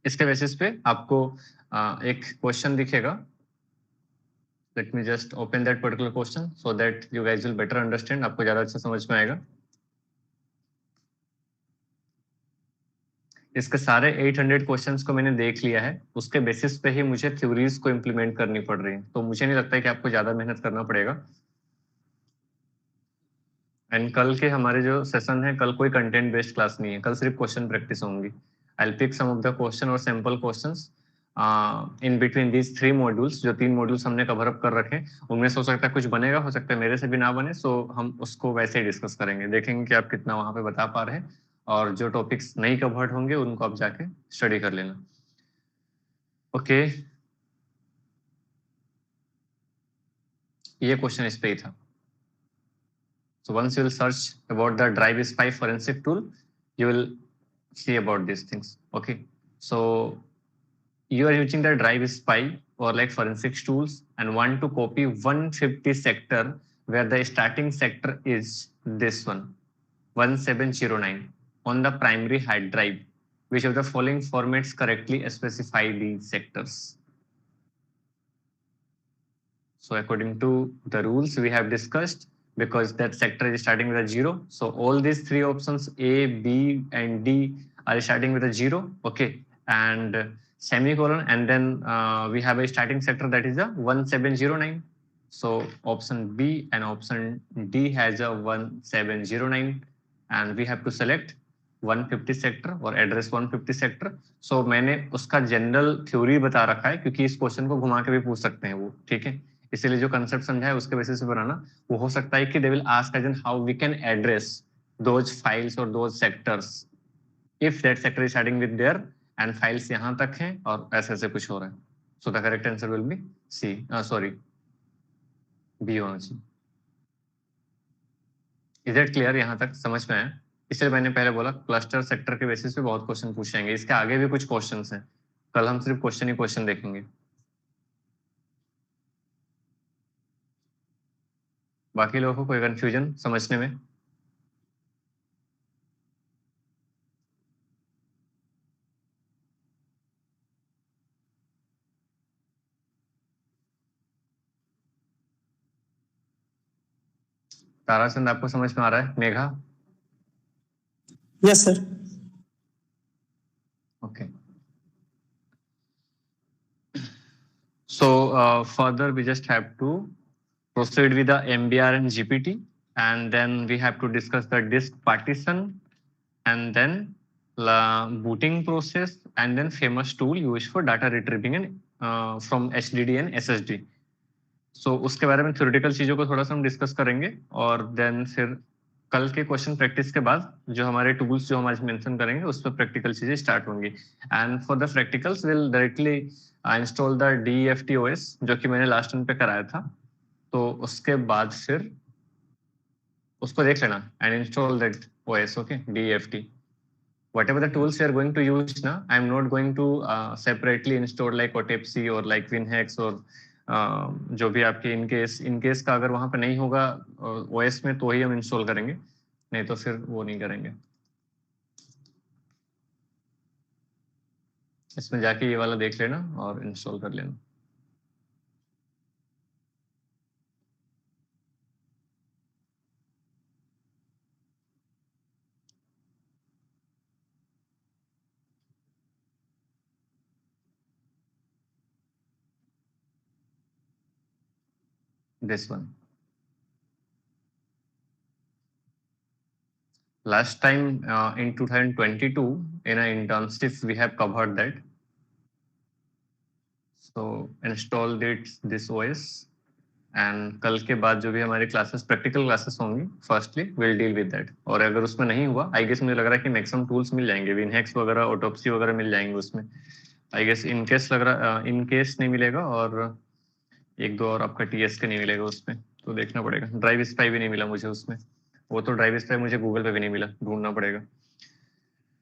इसके basis पे आपको एक question दिखेगा. Let me just open that particular question so that you guys will better understand. आपको ज्यादा अच्छा समझ में आएगा. इसके सारे 800 क्वेश्चंस को मैंने देख लिया है, उसके बेसिस पे ही मुझे थ्योरीज को इम्प्लीमेंट करनी पड़ रही है, तो मुझे नहीं लगता है कि आपको ज्यादा मेहनत करना पड़ेगा. एंड कल के हमारे जो सेशन है, कल कोई कंटेंट बेस्ड क्लास नहीं है, कल सिर्फ क्वेश्चन प्रैक्टिस होंगी. I will pick some of the question और sample questions in between these 3 modules. जो 3 मॉड्यूल्स हमने कवर अप कर रखे, उनमें से हो सकता है कुछ बनेगा, हो सकता है मेरे से भी ना बने, सो हम उसको वैसे ही डिस्कस करेंगे, देखेंगे कि आप कितना वहां पे बता पा रहे हैं, और जो टॉपिक्स नहीं कवर्ड होंगे उनको आप जाके स्टडी कर लेना. ओके, ये क्वेश्चन इस पे ही था. So once you will search about the Drive Spy forensic tool, you will see about these things. Okay, so you are using the Drive Spy or like forensics tools and want to copy 150 sector where the starting sector is this one, 1709 on the primary hard drive. Which of the following formats correctly specify these sectors? So according to the rules we have discussed, because that sector is starting with a 0. So all these 3 options A, B and D are starting with a 0. Okay. And semicolon, and then we have a starting sector that is a 1709. So option B and option D has a 1709 and we have to select 150 sector और address 150 sector. सो मैंने उसका general theory बता रखा है क्योंकि इस question को घुमा के भी पूछ सकते हैं वो, ठीक है. इसीलिए जो कंसेप्ट समझा है उसके बेसिस पे बनाना. वो हो सकता है कि they will ask as in how we can address those files और those sectors if that sector is starting with their end files यहाँ तक हैं और ऐसे ऐसे कुछ हो रहा है. So the correct answer will be C, sorry B होना चाहिए. Is it clear? यहाँ तक समझ में आया? इसलिए मैंने पहले बोला क्लस्टर सेक्टर के बेसिस पे बहुत क्वेश्चन पूछ जाएंगे. इसके आगे भी कुछ क्वेश्चंस हैं, कल हम सिर्फ क्वेश्चन ही क्वेश्चन देखेंगे. बाकी लोगों को कोई कंफ्यूजन समझने में? ताराचंद आपको समझ में आ रहा है? Megha? Yes sir. Okay. So further we just have to proceed with the MBR and GPT, and then we have to discuss the disk partition and then booting process and then famous tool used for data retrieving and from HDD and SSD. So उसके बारे में theoretical चीजों को थोड़ा सा हम discuss करेंगे, और देन फिर कल के क्वेश्चन प्रैक्टिस के बाद जो हमारे टूल्स जो हम आज मेंशन करेंगे उस पर प्रैक्टिकल चीजें स्टार्ट होंगी. And for the practicals will directly install the DEFT OS जो कि मैंने लास्ट टाइम पे कराया था. तो उसके बाद फिर उसको देख लेना and install that OS. Okay, DEFT. Whatever the tools you are going to use now, I am not going to separately install like OTEPSI or like WinHex or जो भी आपके इनकेस का अगर वहां पे नहीं होगा OS में तो ही हम इंस्टॉल करेंगे, नहीं तो फिर वो नहीं करेंगे. इसमें जाके ये वाला देख लेना और इंस्टॉल कर लेना. This one. Last time in 2022 in an internship we have covered that. So install this OS and कल के बाद जो भी हमारी क्लासेस प्रैक्टिकल क्लासेस होंगी firstly will deal with that. और अगर उसमें नहीं हुआ, आई गेस मुझे लग रहा है कि मैक्सिमम टूल्स मिल जाएंगे, विनहेक्स वगैरह ऑटोप्सी वगैरह मिल जाएंगे उसमें. आई गेस इन केस लग रहा इन केस नहीं मिलेगा, और एक दो और आपका TS के नहीं मिलेगा उसमें, तो देखना पड़ेगा. ड्राइव स्पाई भी नहीं मिला मुझे उसमें, वो तो ड्राइव स्पाई मुझे गूगल पे भी नहीं मिला, ढूंढना पड़ेगा.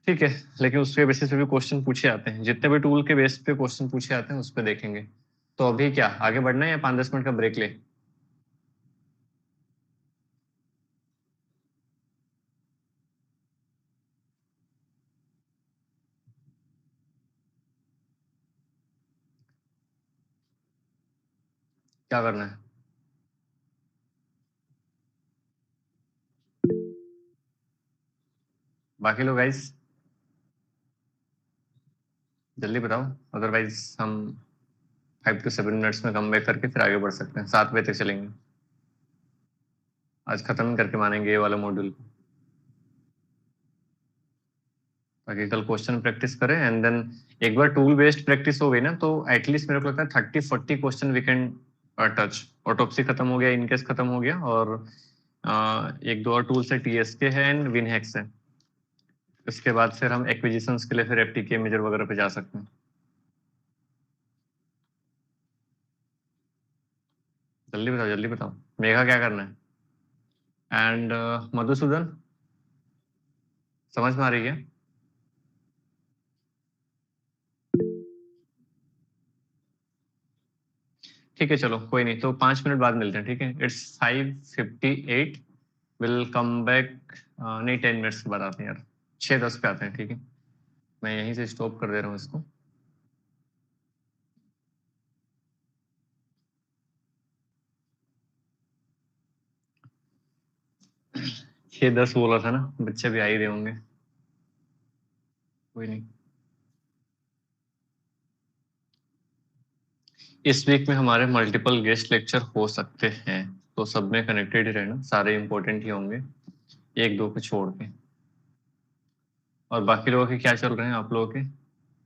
ठीक है, लेकिन उसके बेसिस पे भी क्वेश्चन पूछे आते हैं, जितने भी टूल के बेस पे क्वेश्चन पूछे आते हैं उस पर देखेंगे। तो अभी क्या आगे बढ़ना है या 5-10 मिनट का ब्रेक ले? क्या करना है? बाकी लोग गाइस जल्दी बताओ, अदरवाइज हम 5 to 7 मिनट्स में कम बैक करके फिर आगे बढ़ सकते हैं, 7 बजे तक चलेंगे। आज खत्म ही करके मानेंगे ये वाला मॉड्यूल को, ताकि कल क्वेश्चन प्रैक्टिस करें एंड देन एक बार टूल बेस्ड प्रैक्टिस हो गई ना, तो एटलीस्ट मेरे को लगता है 30-40 question we can touch. Autopsy खत्म हो गया, इनकेस खत्म हो गया, और एक दो और टूल्स है, टीएसके है एंड विनहेक्स है। इसके बाद फिर हम एक्विजिशंस के लिए फिर एफटीके मेजर वगैरह पे जा सकते हैं। जल्दी बताओ, जल्दी बताओ, मेघा क्या करना है? एंड मधुसूदन, समझ में आ रही है? ठीक है चलो कोई नहीं, तो 5 मिनट बाद मिलते हैं, ठीक है? It's 5:58, will come back. नहीं, 10 मिनट्स के बाद आते हैं यार, 6:10 पे आते हैं, ठीक है? मैं यहीं से स्टॉप कर दे रहा हूँ इसको। छः दस बोला था ना, बच्चे भी आ ही रहे होंगे, कोई नहीं। इस वीक में हमारे मल्टीपल गेस्ट लेक्चर हो सकते हैं, तो सब में कनेक्टेड ही रहना, सारे इंपॉर्टेंट ही होंगे, एक दो को छोड़ के। और बाकी लोगों के क्या चल रहे हैं, आप लोगों के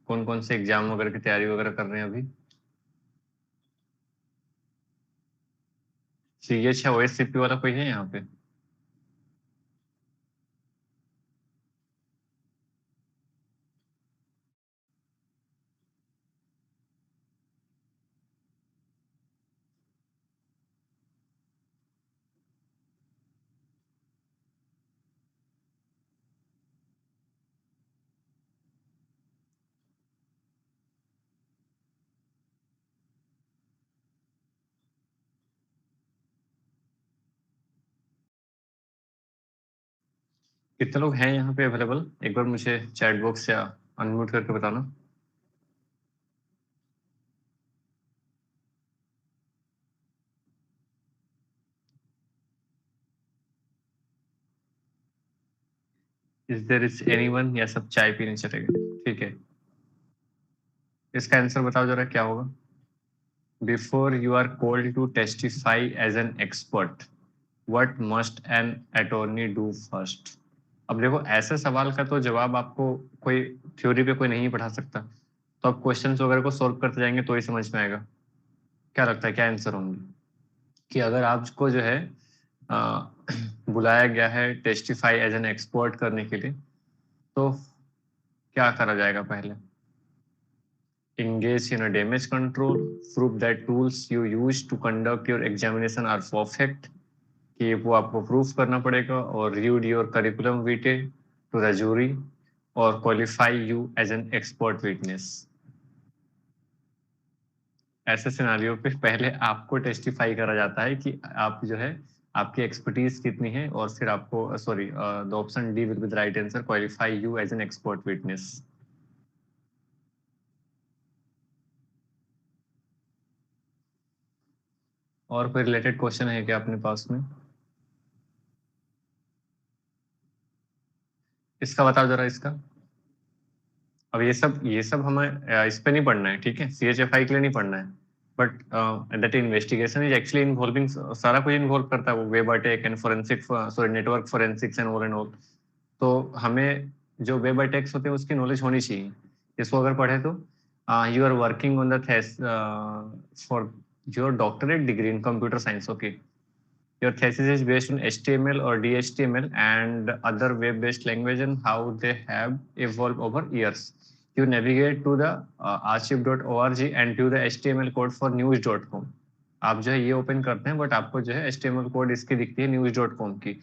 कौन कौन से एग्जाम वगैरह की तैयारी वगैरह कर रहे हैं अभी? सीएच या ओएससीपी वाला कोई है यहाँ पे? कितने लोग हैं यहाँ पे अवेलेबल, एक बार मुझे चैट बॉक्स या अनम्यूट करके बताना। इज देयर इज एनीवन, या सब चाय पीने चलेगा? ठीक है, इसका आंसर बताओ जरा क्या होगा। Before you are called to testify as an expert, what must an attorney do first? अब देखो, ऐसे सवाल का तो जवाब आपको कोई थ्योरी पे कोई नहीं पढ़ा सकता, तो आप क्वेश्चंस वगैरह को सॉल्व करते जाएंगे तो ही समझ में आएगा। क्या लगता है क्या आंसर होंगे? कि अगर आपको जो है अ, बुलाया गया है टेस्टिफाई एज एन एक्सपर्ट करने के लिए, तो क्या करा जाएगा पहले? engage in a damage control, prove that tools you use to conduct your examination are perfect, कि वो आपको प्रूफ करना पड़ेगा, और read your curriculum vitae to the jury, और qualify you as an expert witness. ऐसे सिनारियो पे पहले आपको टेस्टिफाई करा जाता है कि आप जो है आपकी एक्सपर्टीज कितनी है, और फिर आपको sorry, the option D will be the right answer, qualify you as an expert witness. और कोई रिलेटेड क्वेश्चन है क्या अपने पास में? इसका बताओ जरा, इसका। अब ये सब हमें इस पे नहीं पढ़ना है, ठीक है? सीएचएफआई के लिए नहीं पढ़ना है, but that investigation is actually involving, सारा कुछ इन्वॉल्व करता है वो, web attack and forensic, sorry, network forensics and all and all. तो हमें जो वेब अटैक्स होते हैं उसकी नॉलेज होनी चाहिए। इसको अगर पढ़े तो you are working on the for your doctorate degree in computer science, okay? Your thesis is based on HTML or DHTML and other web-based language and how they have evolved over years. You navigate to the archive.org and do the HTML code for news.com. आप जो है ये open करते हैं, but आपको जो है HTML code इसकी दिखती है news.com की।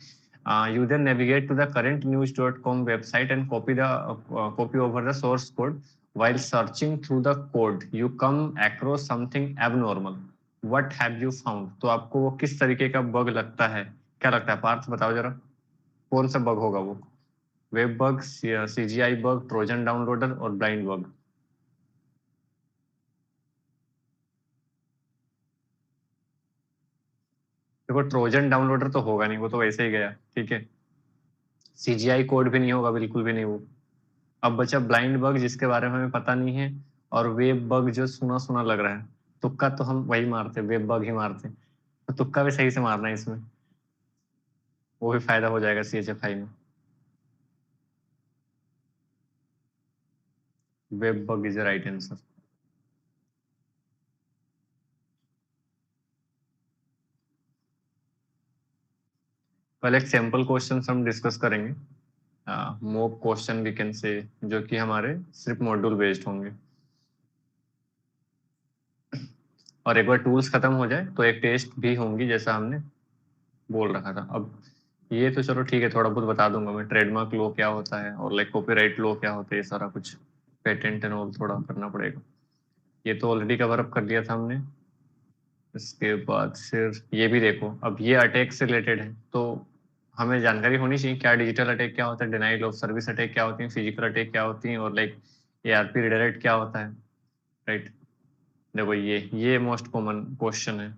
You then navigate to the currentnews.com website and copy over the source code. While searching through the code, you come across something abnormal. What have you found? तो आपको वो किस तरीके का बग लगता है? क्या लगता है पार्थ, बताओ जरा, कौन सा बग होगा वो? Web bug, CGI bug, Trojan downloader और ब्लाइंड बग? देखो ट्रोजन डाउनलोडर तो होगा नहीं, वो तो वैसे ही गया, ठीक है। CGI कोड भी नहीं होगा, बिल्कुल भी नहीं वो। अब बचा ब्लाइंड बग जिसके बारे में हमें पता नहीं है, और वेब बग जो सुना सुना लग रहा है। तुक्का तो हम वही मारते, वेब बग ही मारते, तो तुक्का भी सही से मारना है इसमें, वो भी फायदा हो जाएगा CHFI में। Web bug is the right answer. कल एक सैंपल क्वेश्चन हम डिस्कस करेंगे, mock question we can say, जो कि हमारे सिर्फ मॉड्यूल बेस्ड होंगे। और एक बार टूल्स खत्म हो जाए तो एक टेस्ट भी होंगी, जैसा हमने बोल रखा था। अब ये तो चलो ठीक है, थोड़ा बहुत बता दूंगा मैं, ट्रेडमार्क लॉ क्या होता है और लाइक कॉपीराइट लॉ क्या होता है, ये सारा कुछ पेटेंट एंड ऑल थोड़ा करना पड़ेगा। ये तो ऑलरेडी कवर अप कर लिया था हमने। इसके बाद फिर ये भी देखो, अब ये अटैक से रिलेटेड है, तो हमें जानकारी होनी चाहिए क्या डिजिटल अटैक क्या होता है, डिनाइल ऑफ सर्विस अटैक क्या होती है, फिजिकल अटैक क्या होती है, और लाइक ARP रिडायरेक्ट क्या होता है, राइट। देखो ये मोस्ट कॉमन क्वेश्चन है,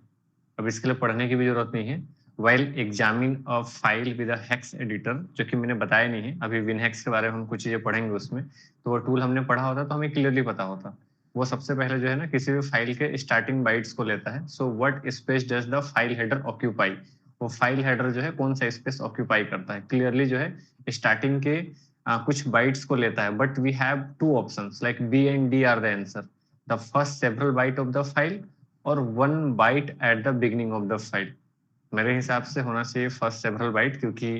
अब इसके लिए पढ़ने की भी जरूरत नहीं है। While examine a file with a hex editor, जो कि मैंने बताया नहीं है अभी, विनहेक्स के बारे में हम कुछ चीजें पढ़ेंगे उसमें, तो वो टूल हमने पढ़ा होता तो हमें क्लियरली पता होता। वो सबसे पहले जो है ना, किसी भी फाइल के स्टार्टिंग बाइट्स को लेता है। So what space does the file header occupy, वो फाइल हेडर जो है कौन सा स्पेस ऑक्यूपाई करता है, क्लियरली जो है स्टार्टिंग के कुछ बाइट्स को लेता है। But we have two options, like B and D are the answer, the first several byte of the file और 1 byte at the beginning of the file. मेरे हिसाब से होना चाहिए फर्स्ट सेवरल बाइट, क्योंकि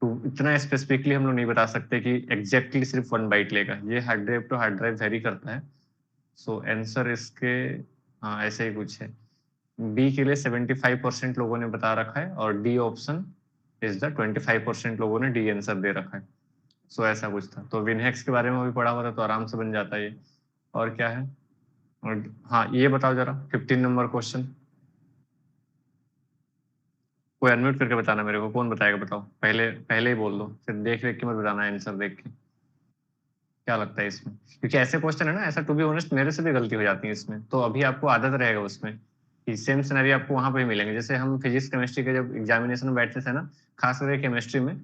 तो इतना स्पेसिफिकली हम लोग नहीं बता सकते कि एग्जैक्टली सिर्फ 1 बाइट लेगा, ये hard drive to hard drive vary करता है। सो आंसर इसके, हाँ ऐसे ही कुछ है। बी के लिए 75% लोगों ने बता रखा है, और डी ऑप्शन इज द 25% लोगों ने डी आंसर दे रखा है। सो ऐसा कुछ था। तो विनहेक्स के बारे में भी पढ़ा हुआ था, तो आराम से बन जाता है ये। और क्या है, और हाँ ये बताओ जरा 15 नंबर क्वेश्चन, कोई अनम्यूट करके बताना मेरे को, कौन बताएगा बताओ, पहले पहले ही बोल दो, फिर देख देख के मत बताना आंसर देख के। क्या लगता है इसमें, क्योंकि ऐसे क्वेश्चन है ना, ऐसा टू बी ऑनेस्ट मेरे से भी गलती हो जाती है इसमें, तो अभी आपको आदत रहेगा उसमें कि सेम सिनेरियो आपको वहां पे ही मिलेंगे। जैसे हम फिजिक्स केमिस्ट्री के जब एग्जामिनेशन में बैठते थे ना, खास करके केमिस्ट्री में,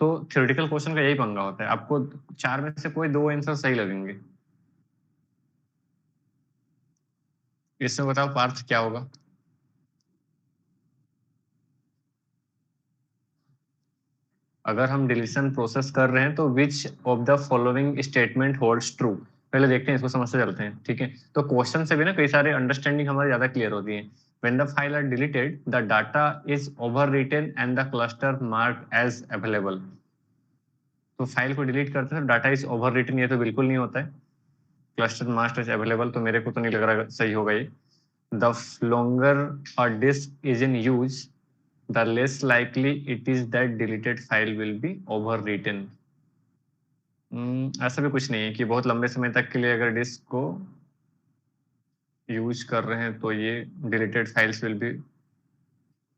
तो थ्योरेटिकल क्वेश्चन का यही पंगा होता है, आपको 4 में से कोई 2 आंसर सही लगेंगे। इसमें बताओ पार्थ क्या होगा? अगर हम डिलीशन प्रोसेस कर रहे हैं तो which of the following statement holds true, पहले देखते हैं इसको, समझते चलते हैं, ठीक है। तो क्वेश्चन से भी ना कई सारे अंडरस्टैंडिंग हमारी ज्यादा क्लियर होती है। When the file are deleted the data is overwritten and the cluster marked as available. तो फाइल को डिलीट करते हैं तो डाटा इज ओवररिटन, ये तो बिल्कुल नहीं होता है। क्लस्टर मार्क्ड एज अवेलेबल, तो मेरे को तो नहीं लग रहा सही होगा ये। The longer a disk is in use, the less likely it is that deleted file will be overwritten. ऐसा भी कुछ नहीं है कि बहुत लंबे समय तक के लिए अगर डिस्क को यूज कर रहे हैं तो ये डिलीटेड फाइल्स विल बी,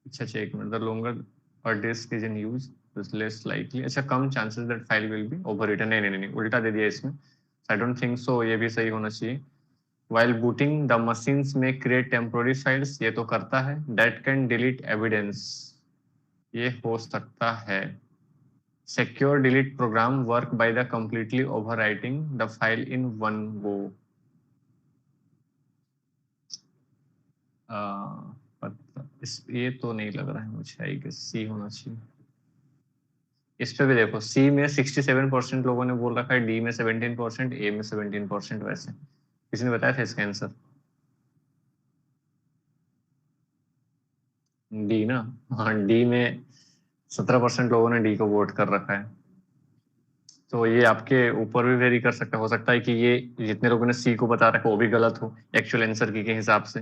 अच्छा अच्छा एक minute, the longer a disk is in use less likely, अच्छा कम chances that file will be overwritten, नहीं नहीं नहीं उल्टा दे दिया इसमें, आई डोंट थिंक सो, ये भी सही होना चाहिए। While booting, the machines may create temporary files, ये तो करता है, that can delete evidence, ये हो सकता है। Secure delete program work by the completely overwriting the file in one go. ये तो नहीं लग रहा है मुझे, आई गेस सी होना चाहिए। इस पे भी देखो, सी में 67% लोगों ने बोल रखा है, डी में 17%, ए में 17%, वैसे किसी ने बताया था इसका आंसर? डी ना, हाँ डी में 17% लोगों ने डी को वोट कर रखा है। तो ये आपके ऊपर भी वेरी कर सकता है, हो सकता है कि ये जितने लोगों ने सी को बता रखा है वो भी गलत हो एक्चुअल आंसर की के हिसाब से।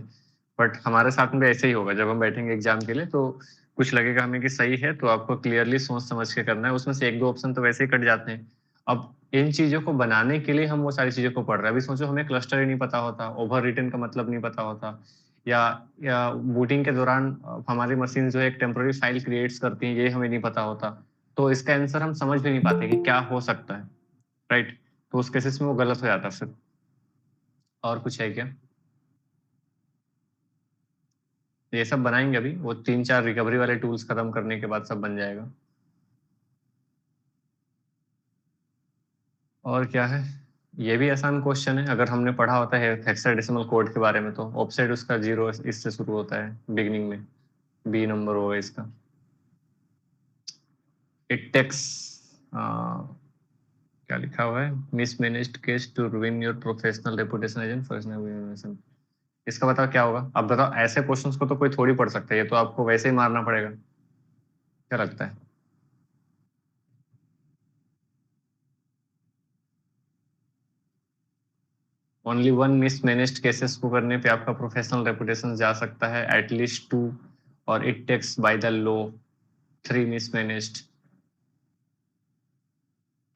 बट हमारे साथ में भी ऐसे ही होगा, जब हम बैठेंगे एग्जाम के लिए तो कुछ लगेगा हमें कि सही है तो आपको क्लियरली सोच समझ के करना है, उसमें से 1-2 ऑप्शन तो वैसे ही कट जाते हैं। अब इन चीज़ों को बनाने के लिए हम वो सारी चीज़ों को पढ़ रहे हैं। अभी सोचो हमें क्लस्टर ही नहीं पता होता, ओवर रिटन का मतलब नहीं पता होता या बूटिंग के दौरान हमारी मशीन जो है एक टेम्परेरी फाइल क्रिएट्स करती है, ये हमें नहीं पता होता। तो इसका आंसर हम समझ भी नहीं पाते कि क्या हो सकता है, राइट? तो उस केसेस में वो गलत हो जाता है फिर। और कुछ है क्या? ये सब बनाएँगे अभी, वो 3-4 रिकवरी वाले टूल्स खत्म करने के बाद सब बन जाएगा। और क्या है? ये भी आसान क्वेश्चन है, अगर हमने पढ़ा होता है हेक्साडेसिमल कोड के बारे में तो ऑफसेट उसका 0 इससे शुरू होता है बिगिनिंग में, बी नंबर होगा इसका। इट टेक्स क्या लिखा हुआ है? Mismanaged case to ruin your professional reputation as an personal. इसका बताओ क्या होगा? अब बताओ, ऐसे क्वेश्चंस को तो कोई थोड़ी पढ़ सकता है, ये तो आपको वैसे ही मारना पड़ेगा। क्या लगता है? ओनली वन मिसमैनेज्ड केसेस को करने पे आपका प्रोफेशनल रेपुटेशन जा सकता है, एटलीस्ट 2, और it takes by the law 3 mismanaged.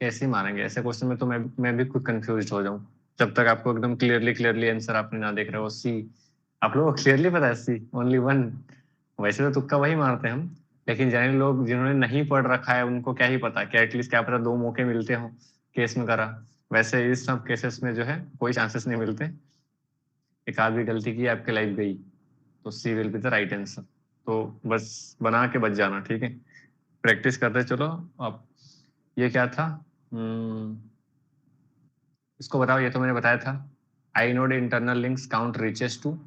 कैसे मारेंगे ऐसे क्वेश्चन में? तो मैं भी खुद कंफ्यूज हो जाऊं जब तक आपको एकदम क्लियरली आंसर आपने ना देख रहे हो। सी, आप लोगों को क्लियरली पता है सी ओनली वन। वैसे तो तुक्का वही मारते हैं हम, लेकिन जिन लोग जिन्होंने नहीं पढ़ रखा है उनको क्या ही पता कि एटलीस्ट क्या पता 2 मौके मिलते हो केस में करा। वैसे इस सब केसेस में जो है कोई चांसेस नहीं मिलते, एक आध भी गलती की आपकी लाइफ गई। तो C will be the right answer. तो बस बना के बच जाना, ठीक है? प्रैक्टिस करते चलो। अब ये क्या था? इसको बताओ, ये तो मैंने बताया था। Inode internal links count reaches to,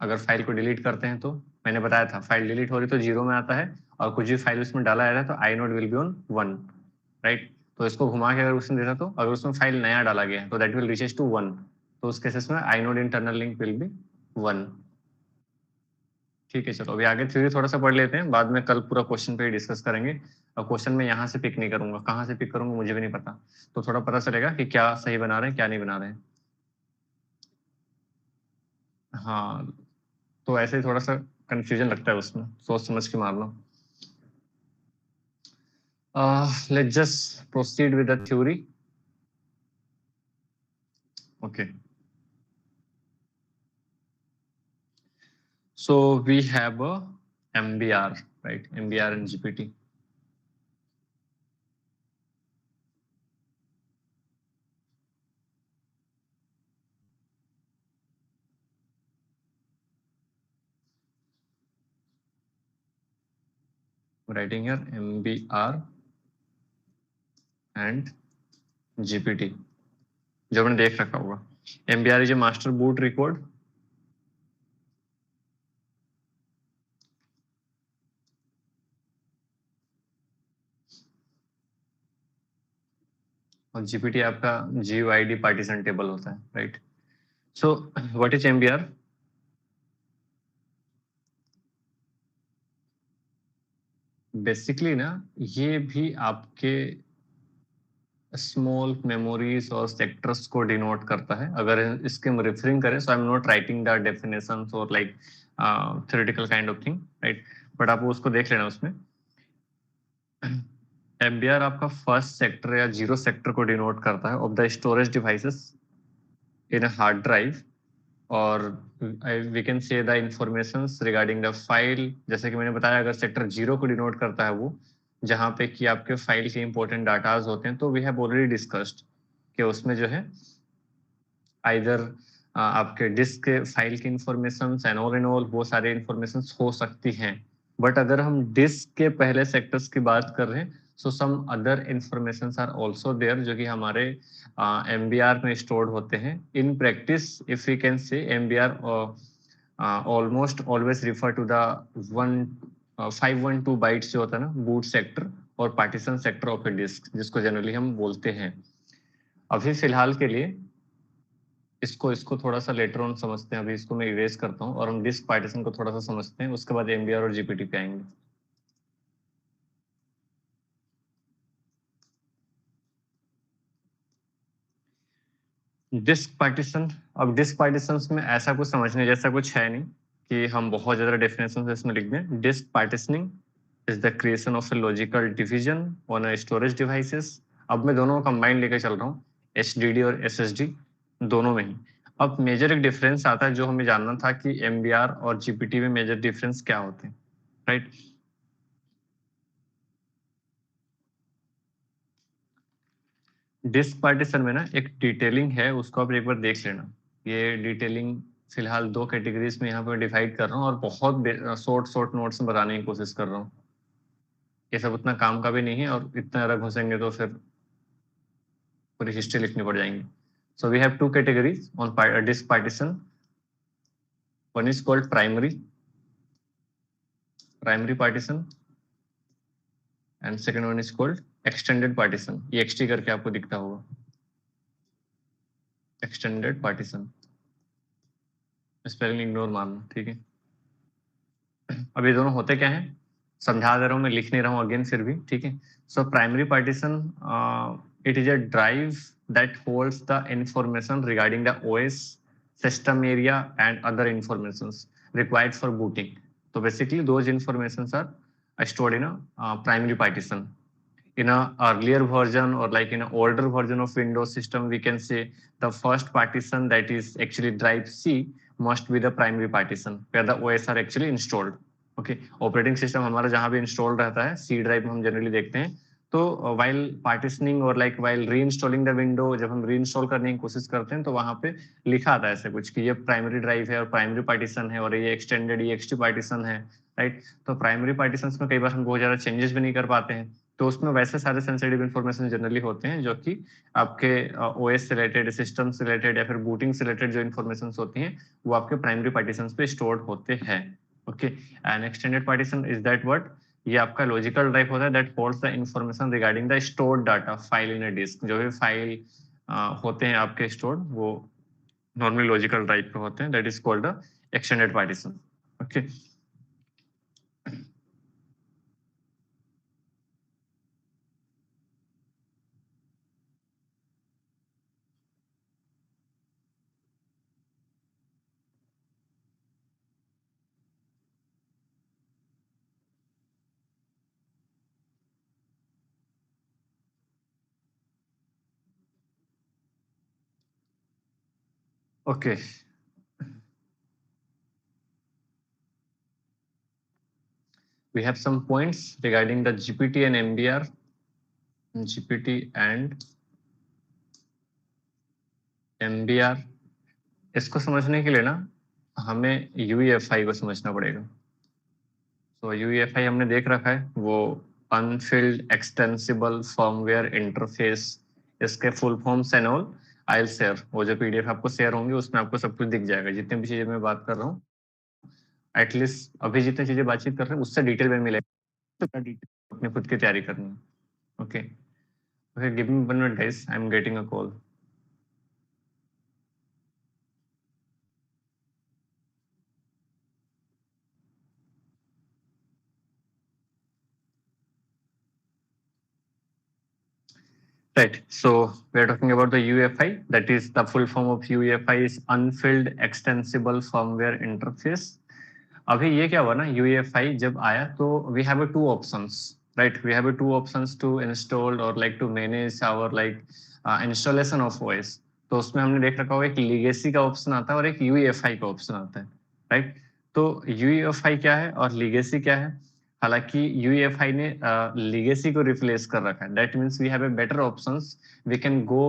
अगर फाइल को डिलीट करते हैं तो मैंने बताया था फाइल डिलीट हो रही तो 0 में आता है, और कुछ भी फाइल उसमें डाला जाता है तो inode will be on 1, right? तो इसको घुमा के अगर उसने देखा तो अगर उसमें फाइल नया डाला गया है तो दैट विल रीचेस टू 1, तो उस केसेस में inode internal link will be 1। ठीक है, चलो अभी आगे थ्योरी थोड़ा सा पढ़ लेते हैं, बाद में कल पूरा क्वेश्चन पे ही डिस्कस करेंगे। और क्वेश्चन में यहाँ से पिक नहीं करूंगा, कहाँ से पिक करूंगा मुझे भी नहीं पता, तो थोड़ा पता चलेगा कि क्या सही बना रहे हैं क्या नहीं बना रहे हैं। हाँ, तो ऐसे ही थोड़ा सा कंफ्यूजन लगता है उसमें, सोच समझ के मारना। Let's just proceed with the theory. Okay, so we have a MBR, right? MBR and GPT. Writing here MBR and GPT, जो हमने देख रखा होगा। MBR is a master boot record, और GPT आपका GUID पार्टीशन टेबल होता है, right? So what is MBR? Basically ना, ये भी आपके स्मॉल मेमोरीज और सेक्टर्स को डिनोट करता है। अगर इसके हम रेफरिंग करें, so I am not writing the definitions और like theoretical kind of thing, right? But आप उसको देख लेना उसमें। MBR आपका फर्स्ट सेक्टर या 0 सेक्टर को डिनोट करता है of the storage devices in a hard drive, और we can say the informations regarding the file. जैसे कि मैंने बताया, अगर सेक्टर 0 को डिनोट करता है वो जहाँ पे कि आपके फाइल के इंपॉर्टेंट डाटाज होते हैं, तो वी हैव ऑलरेडी डिस्कस्ड कि उसमें जो है आइदर आपके डिस्क के फाइल की information and all in all वो सारे इंफॉर्मेशन हो सकती हैं। बट अगर हम डिस्क के पहले सेक्टर्स की बात कर रहे हैं, so some other information are also there जो कि हमारे MBR में स्टोर्ड होते हैं। In practice if we can say MBR almost always refer to the 512 bytes जो होता है ना, बूट सेक्टर और partition sector of a disk, जिसको जनरली हम बोलते हैं। अभी फिलहाल के लिए इसको इसको थोड़ा सा लेटर ऑन समझते हैं। अभी इसको मैं इरेज करता हूँ और हम डिस्क पार्टीशन को थोड़ा सा समझते हैं, उसके बाद MBR और GPT पे आएंगे। डिस्क पार्टीशन, अब डिस्क पार्टीशन में ऐसा कुछ समझने जैसा कुछ है नहीं कि हम बहुत ज्यादा डेफिनेशन इसमें लिख दें। Disk partitioning is the creation of a logical division on a storage devices. अब मैं दोनों को कंबाइंड लेके चल रहा हूँ, HDD और SSD दोनों में ही। अब मेजर एक डिफरेंस आता है जो हमें जानना था कि MBR और GPT में मेजर डिफरेंस क्या होते हैं, राइट? डिस्क पार्टीशन में ना एक डिटेलिंग है, उसको आप एक बार देख लेना। ये डिटेलिंग फिलहाल दो कैटेगरीज में यहाँ पे डिवाइड कर रहा हूँ और बहुत शॉर्ट नोट्स में बताने की कोशिश कर रहा हूँ। ये सब उतना काम का भी नहीं है और इतना ज़्यादा घुसेंगे तो फिर पूरी हिस्ट्री लिखनी पड़ जाएंगी। So we have two categories on disk partition. One is called primary partition and second one is called extended partition. ये एक्सटी करके आपको दिखता होगा, एक्सटेंडेड पार्टीशन। स्पेलिंग इग्नोर मारना, ठीक है? अब ये दोनों होते क्या है समझा दे रहा हूँ, मैं लिख नहीं रहा हूँ अगेन फिर भी, ठीक है? So primary partition, it is a drive that holds the information regarding the OS, system area and other informations required for booting. So basically those informations are stored in a primary partition. In a earlier version or like in an older version of Windows system, we can say the first partition, that is actually drive C, must be the primary partition where the OS are actually installed. Okay, operating system हमारा जहाँ भी install रहता है C drive में हम generally देखते हैं। तो वाइल पार्टिशनिंग और लाइक वाइल री इंस्टॉलिंग द विंडो, जब हम री इंस्टॉल करने की कोशिश करते हैं तो वहाँ पे लिखा आता है ऐसे कुछ कि ये प्राइमरी ड्राइव है और प्राइमरी पार्टीशन है और ये एक्सटेंडेड EXT पार्टीशन है, राइट? तो प्राइमरी पार्टीशन में कई बार हम बहुत ज्यादा चेंजेस भी नहीं कर पाते हैं, तो उसमें वैसे सारे सेंसिटिव इन्फॉर्मेशन जनरली होते हैं जो कि आपके OS से रिलेटेड, सिस्टम से रिलेटेड या फिर बूटिंग से रिलेटेड जो इन्फॉर्मेशन होती हैं वो आपके प्राइमरी पार्टीशन पे स्टोर्ड होते हैं। Okay, and extended partition is that what, ये आपका लॉजिकल ड्राइव होता है that holds the information regarding the stored data file in a disk. जो भी फाइल होते हैं आपके स्टोर्ड वो नॉर्मली लॉजिकल ड्राइव पे होते हैं, that is called the extended partition. Okay, okay, we have some points regarding the GPT and MBR. GPT and MBR, इसको समझने के लिए ना हमें UEFI को समझना पड़ेगा। तो UEFI हमने देख रखा है, वो अनफिल्ड एक्सटेंसिबल फर्मवेयर इंटरफेस, इसके full forms and all I will share. वो जो PDF आपको शेयर होंगे उसमें आपको सब कुछ दिख जाएगा, जितनी भी चीजें मैं बात कर रहा हूँ एटलीस्ट अभी जितनी चीजें बातचीत कर रहे हैं उससे डिटेल में मिलेगा, तो डिटेल अपनी खुद की तैयारी करनी है। Okay, okay, give me 1 minute guys, I am getting a call. Right. So we are talking about the UEFI. That is the full form of UEFI is Unfilled Extensible Firmware Interface. अभी ये क्या हुआ ना, UEFI जब आया तो we have a two options, right? We have a two options to install or like to manage our like installation of OS. तो उसमें हमने देख रखा होगा एक legacy का ऑप्शन आता है और एक UEFI का ऑप्शन आता है, राइट? तो UEFI क्या है और legacy क्या है? हालांकि UEFI ने legacy को रिप्लेस कर रखा है, that means we have a better options, we can go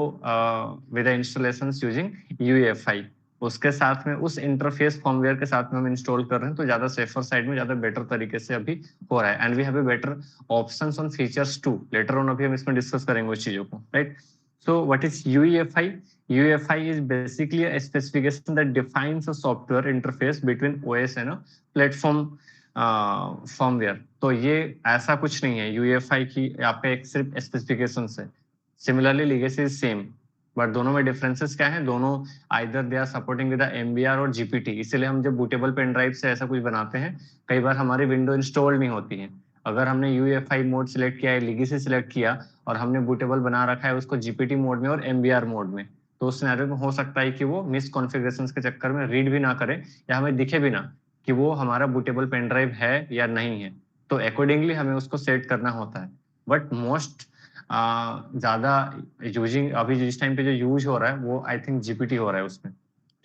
with the installations using UEFI। उसके साथ में उस इंटरफेस फर्मवेयर के साथ में हम इंस्टॉल कर रहे हैं तो ज्यादा सेफर साइड में ज्यादा बेटर तरीके से अभी हो रहा है, and we have a better options on features too. Later on अभी हम इसमें डिस्कस करेंगे उस चीजों को, right? So what is UEFI? UEFI is basically a specification that defines a software interface between OS and a platform firmware. तो ये ऐसा कुछ नहीं है UEFI की आपका एक सिर्फ स्पेसिफिकेशन है। Similarly legacy is same, but दोनों में डिफरेंसेस क्या है? दोनों either they are supporting with MBR और GPT। इसीलिए हम जब बूटेबल पेन ड्राइव से ऐसा कुछ बनाते हैं कई बार हमारी विंडो इंस्टॉल नहीं होती है। अगर हमने UEFI मोड सिलेक्ट किया है, लीगेसी सिलेक्ट किया और हमने बूटेबल बना रखा है उसको GPT मोड में और MBR मोड में, तो उस सिनेरियो में हो सकता है कि वो मिस कॉन्फ़िगरेशंस के चक्कर में रीड भी ना करे या हमें दिखे भी ना कि वो हमारा बूटेबल पेन ड्राइव है या नहीं है। तो अकॉर्डिंगली हमें उसको सेट करना होता है। बट मोस्ट ज्यादा यूजिंग अभी जिस टाइम पे जो यूज हो रहा है वो आई थिंक जीपीटी हो रहा है उसमें,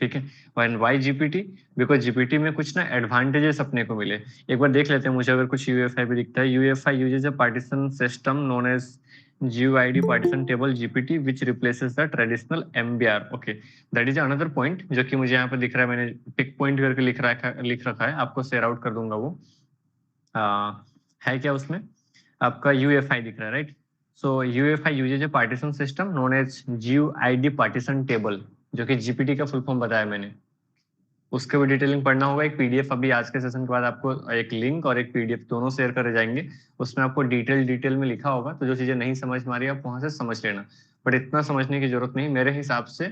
ठीक है। When why GPT, because GPT में कुछ ना एडवांटेजेस अपने को मिले। एक बार देख लेते हैं, मुझे अगर कुछ यूएफआई भी दिखता है। UEFI uses a partition system known as GUID partition table GPT which replaces the traditional MBR. Okay, that is another point जो कि मुझे यहाँ पे दिख रहा है, मैंने पिक पॉइंट करके लिख रखा है, आपको शेयर आउट कर दूंगा वो। है क्या उसमें आपका UFI दिख रहा है, right. So UFI uses a partition system known as GUID partition table, जो कि जीपीटी का फुल फॉर्म बताया मैंने। उसके भी डिटेलिंग पढ़ना होगा। एक पीडीएफ अभी आज के सेशन के बाद आपको एक लिंक और एक पीडीएफ दोनों शेयर करे जाएंगे, उसमें आपको डिटेल में लिखा होगा। तो जो चीजें नहीं समझ में आ रही है आप वहां से समझ लेना, बट इतना समझने की जरूरत नहीं मेरे हिसाब से।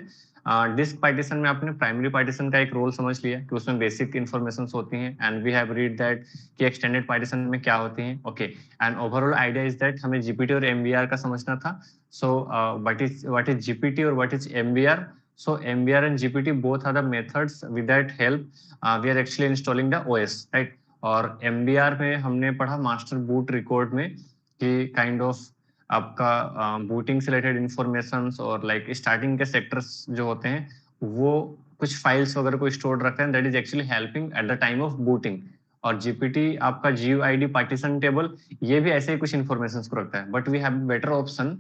डिस्क पार्टीशन में आपने प्राइमरी पार्टीशन का एक रोल समझ लिया कि उसमें बेसिक इन्फॉर्मेशन होती हैं, and we have read that कि एक्सटेंडेड पार्टीशन में क्या होती हैं। Okay, and overall idea is that हमें जीपीटी और एमबीआर का समझना था। सो व्हाट इज जीपीटी और what is MBR? So MBR and GPT both are the methods with that help we are actually installing the OS, right? और MBR में हमने पढ़ा मास्टर बूट रिकॉर्ड में कि काइंड ऑफ आपका booting से related information और लाइक स्टार्टिंग के सेक्टर्स जो होते हैं वो कुछ फाइल्स वगैरह को स्टोर रखते हैं, that is actually helping at the time of booting. और जीपीटी आपका GUID पार्टीशन टेबल ये भी ऐसे ही कुछ इंफॉर्मेशन को रखता है, but we have better option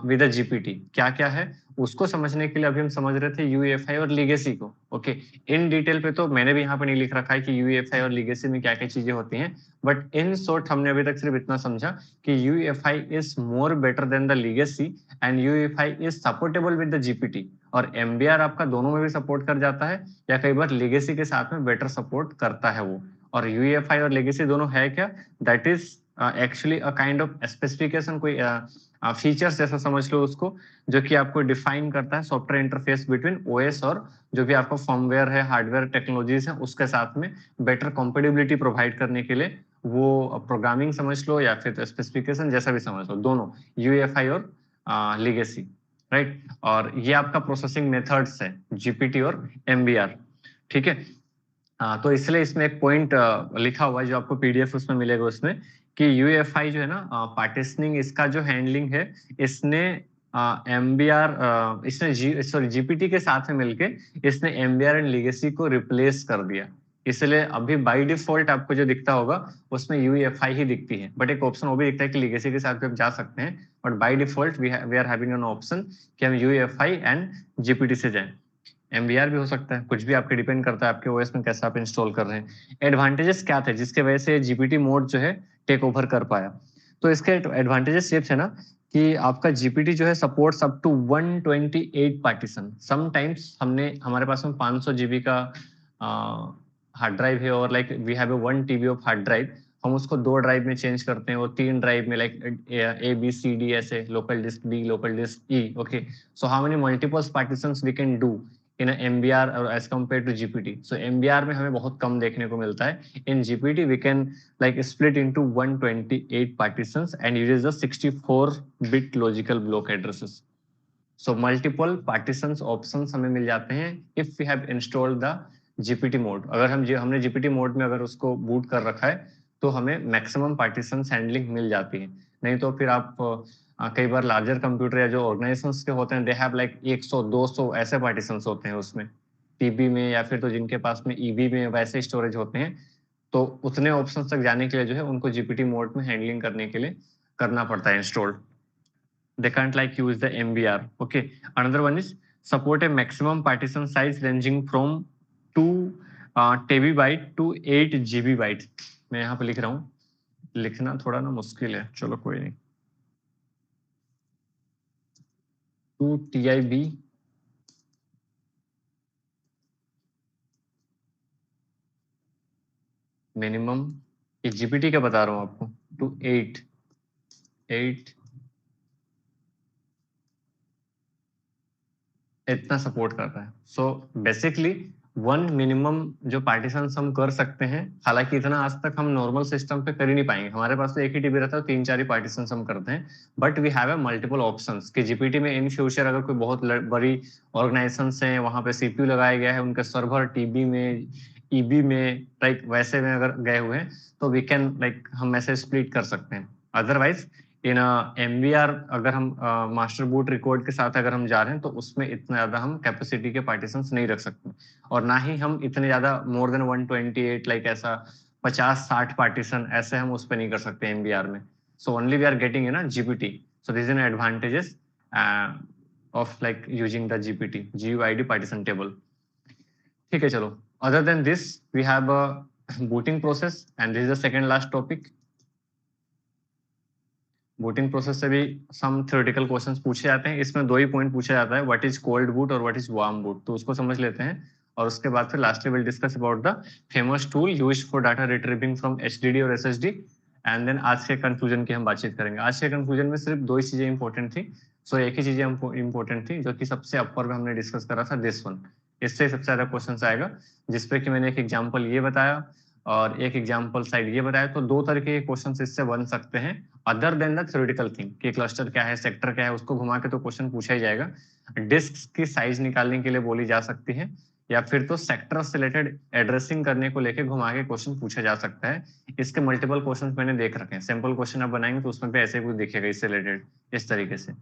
with GPT. क्या क्या है उसको समझने के लिए अभी हम समझ रहे थे यूएफआई और लीगेसी को। ओके, इन डिटेल पे तो मैंने भी यहाँ पे नहीं लिख रखा है कि यूएफआई और लीगेसी में क्या क्या चीजें होती हैं, बट इन शॉर्ट हमने अभी तक सिर्फ इतना समझा कि UFI is more better than the legacy and UFI is supportable with the GPT. और एमबीआर आपका दोनों में भी सपोर्ट कर जाता है या कई बार लीगेसी के साथ में बेटर सपोर्ट करता है वो। और यूएफआई और लीगेसी दोनों है क्या? That is actually a kind of specification, कोई फीचर्स जैसा समझ लो उसको, जो कि आपको डिफाइन करता है सॉफ्टवेयर इंटरफेस बिटवीन ओएस और जो भी आपका फर्मवेयर है, हार्डवेयर टेक्नोलॉजीज है, उसके साथ में बेटर कंपेटिबिलिटी प्रोवाइड करने के लिए वो प्रोग्रामिंग समझ लो या फिर स्पेसिफिकेशन जैसा भी समझ लो, दोनों यूएफआई और लीगेसी, राइट। और ये आपका प्रोसेसिंग मेथड्स है जीपीटी और एमबीआर, ठीक है। तो इसलिए इसमें एक पॉइंट लिखा हुआ है जो आपको पीडीएफ उसमें मिलेगा, उसमें कि यूएफआई जो है ना पार्टीशनिंग, इसका जो हैंडलिंग है इसने एमबीआर इसने जीपीटी के साथ में मिलके इसने एमबीआर एंड लीगेसी को रिप्लेस कर दिया। इसलिए अभी बाय डिफॉल्ट आपको जो दिखता होगा उसमें यूएफआई ही दिखती है, बट एक ऑप्शन वो भी दिखता है कि लीगेसी के साथ भी आप जा सकते हैं, but by default we are having an option कि हम यूएफआई एंड जीपीटी से जाएं। एमबीआर भी हो सकता है, कुछ भी आपके डिपेंड करता है आपके ओएस में कैसा आप इंस्टॉल कर रहे हैं। एडवांटेजेस क्या थे जिसके वजह से जीपीटी मोड जो है टेक ओवर कर पाया? तो इसके एडवांटेजेस ये थे ना कि आपका जीपीटी जो है supports up to 128 partition. Sometimes हमारे पास में 500 जीबी का हार्ड ड्राइव है और like we have a 1 TB of hard drive, हम उसको 2 ड्राइव में चेंज करते हैं, वो 3 ड्राइव में लाइक ABCD ऐसे, local disk D, local disk E। Okay, so how many multiple partitions we can do in MBR as compared to GPT? So MBR में हमें बहुत कम देखने को मिलता है। In GPT we can like split into 128 partitions and uses the 64-bit logical block addresses. So multiple partitions options हमें मिल जाते हैं if we have installed the GPT mode। अगर हमने GPT mode में अगर उसको बूट कर रखा है तो हमें मैक्सिमम पार्टीशन हैंडलिंग मिल जाती है। नहीं तो फिर आप कई बार लार्जर कंप्यूटर या जो ऑर्गेनाइजेशंस के होते हैं दे हैव लाइक 100-200 ऐसे पार्टीशंस होते हैं उसमें, टीबी में, या फिर तो जिनके पास में ईबी में वैसे स्टोरेज होते हैं, तो उतने ऑप्शंस तक जाने के लिए जो है उनको जीपीटी मोड में हैंडलिंग करने के लिए करना पड़ता है install. They can't like use the MBR. Okay, another one is support a maximum partition size ranging from 2 TB byte to 8 GB byte। मैं यहाँ पे लिख रहा हूँ, लिखना थोड़ा ना मुश्किल है, चलो कोई नहीं। 2 TIB मिनिमम, ये जीपीटी का बता रहा हूँ आपको, टू 8 इतना सपोर्ट करता है। सो बेसिकली 1 मिनिमम जो पार्टीशन हम कर सकते हैं, हालांकि इतना आज तक हम नॉर्मल सिस्टम पे कर ही नहीं पाएंगे, हमारे पास तो एक ही टीबी रहता है, 3-4 ही पार्टीशन हम करते हैं, but we have a multiple options कि जीपीटी में इन फ्यूचर अगर कोई बहुत बड़ी ऑर्गेनाइजेशन है, वहां पे सीपीयू लगाया गया है, उनके सर्वर टीबी में EB में लाइक वैसे में अगर गए हुए हैं तो वी कैन लाइक हम ऐसे स्प्लिट कर सकते हैं। अदरवाइज इन MBR अगर हम मास्टर बूट रिकॉर्ड के साथ अगर हम जा रहे हैं तो उसमें इतना ज्यादा हम कैपेसिटी के पार्टीशंस नहीं रख सकते, और ना ही हम इतने ज्यादा मोर देन 128 लाइक ऐसा 50-60 पार्टीशन ऐसे हम उस पर नहीं कर सकते MBR में। So only we are getting ना GPT। So this is an advantages of like using the GPT GUID partition table। ठीक है, चलो। Other than this we have a booting process and this is the second last topic। Booting process से भी सम theoretical questions पूछे जाते हैं। इसमें दो ही पॉइंट पूछा जाता है, व्हाट इज कोल्ड बूट और व्हाट इज वार्म बूट, तो उसको समझ लेते हैं। और उसके बाद फिर lastly will discuss about the famous tool used for data retrieving from HDD और SSD। एंड देन आज के कंक्लूजन की हम बातचीत करेंगे। आज के कंक्लूजन में सिर्फ दो ही चीजें इंपॉर्टेंट थी। सो एक ही चीजें इंपॉर्टेंट थी जो कि सबसे अपर में हमने डिस्कस करा था, दिस वन। इससे सबसे ज्यादा क्वेश्चन आएगा, जिसपे कि मैंने एक एग्जाम्पल ये बताया और एक एग्जाम्पल साइड ये बताया। तो दो तरीके के क्वेश्चन इससे बन सकते हैं other than the theoretical thing कि क्लस्टर क्या है, सेक्टर क्या है, उसको घुमा के तो क्वेश्चन पूछा ही जाएगा। डिस्क की साइज निकालने के लिए बोली जा सकती है, या फिर तो सेक्टर से रिलेटेड एड्रेसिंग करने को लेके घुमा के क्वेश्चन पूछा जा सकता है। इसके मल्टीपल क्वेश्चन मैंने देख रखे हैं। सिंपल क्वेश्चन आप बनाएंगे तो उसमें भी ऐसे कुछ दिखेगा इससे रिलेटेड इस तरीके से।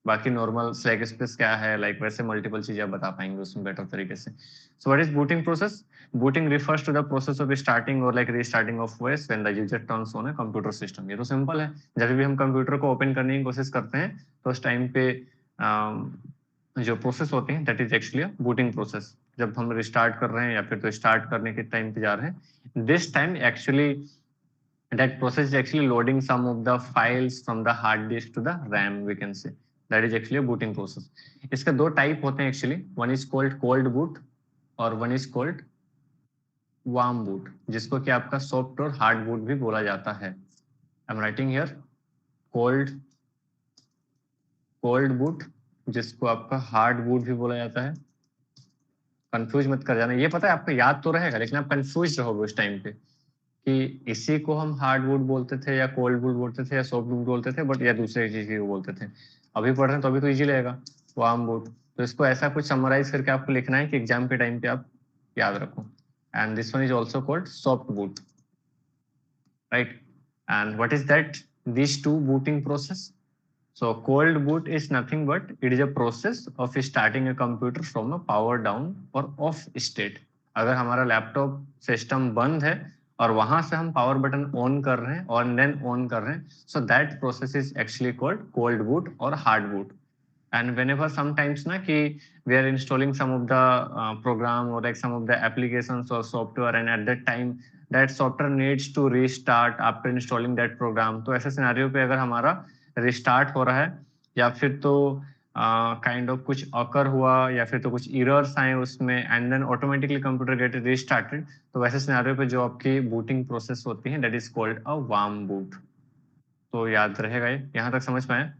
बाकी नॉर्मल स्लैग स्पेस क्या है लाइक वैसे मल्टीपल चीजें आप बता पाएंगे उसमें बेटर तरीके से। सो what is booting process? Booting refers to the process of starting or like restarting of OS when the user turns on a computer system। ये तो सिंपल है। जब भी हम कंप्यूटर को ओपन करने की कोशिश करते हैं तो उस टाइम पे जो प्रोसेस होती है that is actually booting process. जब हम रिस्टार्ट कर रहे हैं या फिर तो स्टार्ट करने के टाइम पे जा रहे हैं, this time actually that process is actually loading some of the files from the hard disk to the RAM, we can say that is actually a booting process। इसके दो टाइप होते हैं actually, one is called cold boot और one is called warm boot, जिसको कि आपका soft और hard boot भी बोला जाता है। आई am writing here cold boot, जिसको आपका हार्ड बूट भी बोला जाता है। कंफ्यूज मत कर जाना, ये पता है आपको याद तो रहेगा लेकिन आप कंफ्यूज रहोगे उस टाइम पे कि इसी को हम हार्ड वुड बोलते थे या कोल्ड वुड बोलते थे या सॉफ्ट वुड बोलते थे, बट या दूसरे चीज को बोलते थे। अभी पढ़ रहे हैं तो अभी तो इजी लगेगा वार्म वुड। तो इसको ऐसा कुछ समराइज करके आपको लिखना है कि एग्जाम के टाइम पे आप याद रखो। And this one is also called soft boot, right? And what is that this two booting process? So cold boot is nothing but it is a process of starting a computer from a power down or off state। अगर हमारा laptop system बंद है और वहां से हम power button on कर रहे हैं और देन ऑन कर रहे हैं, so that process is actually called cold boot और hard boot. And whenever sometimes ना कि we are installing some of the program or like some of the applications or software and at that time that software needs to restart after installing that program, तो ऐसे scenario पे अगर हमारा restart हो रहा है या फिर तो काइंड ऑफ कुछ ऑकर हुआ या फिर तो कुछ एरर्स आए उसमें and then automatically computer get restarted, तो वैसे सिनेरियो पे जो आपकी बूटिंग प्रोसेस होती है that is called a warm boot. तो याद रहेगा ये, यहाँ तक समझ पाए?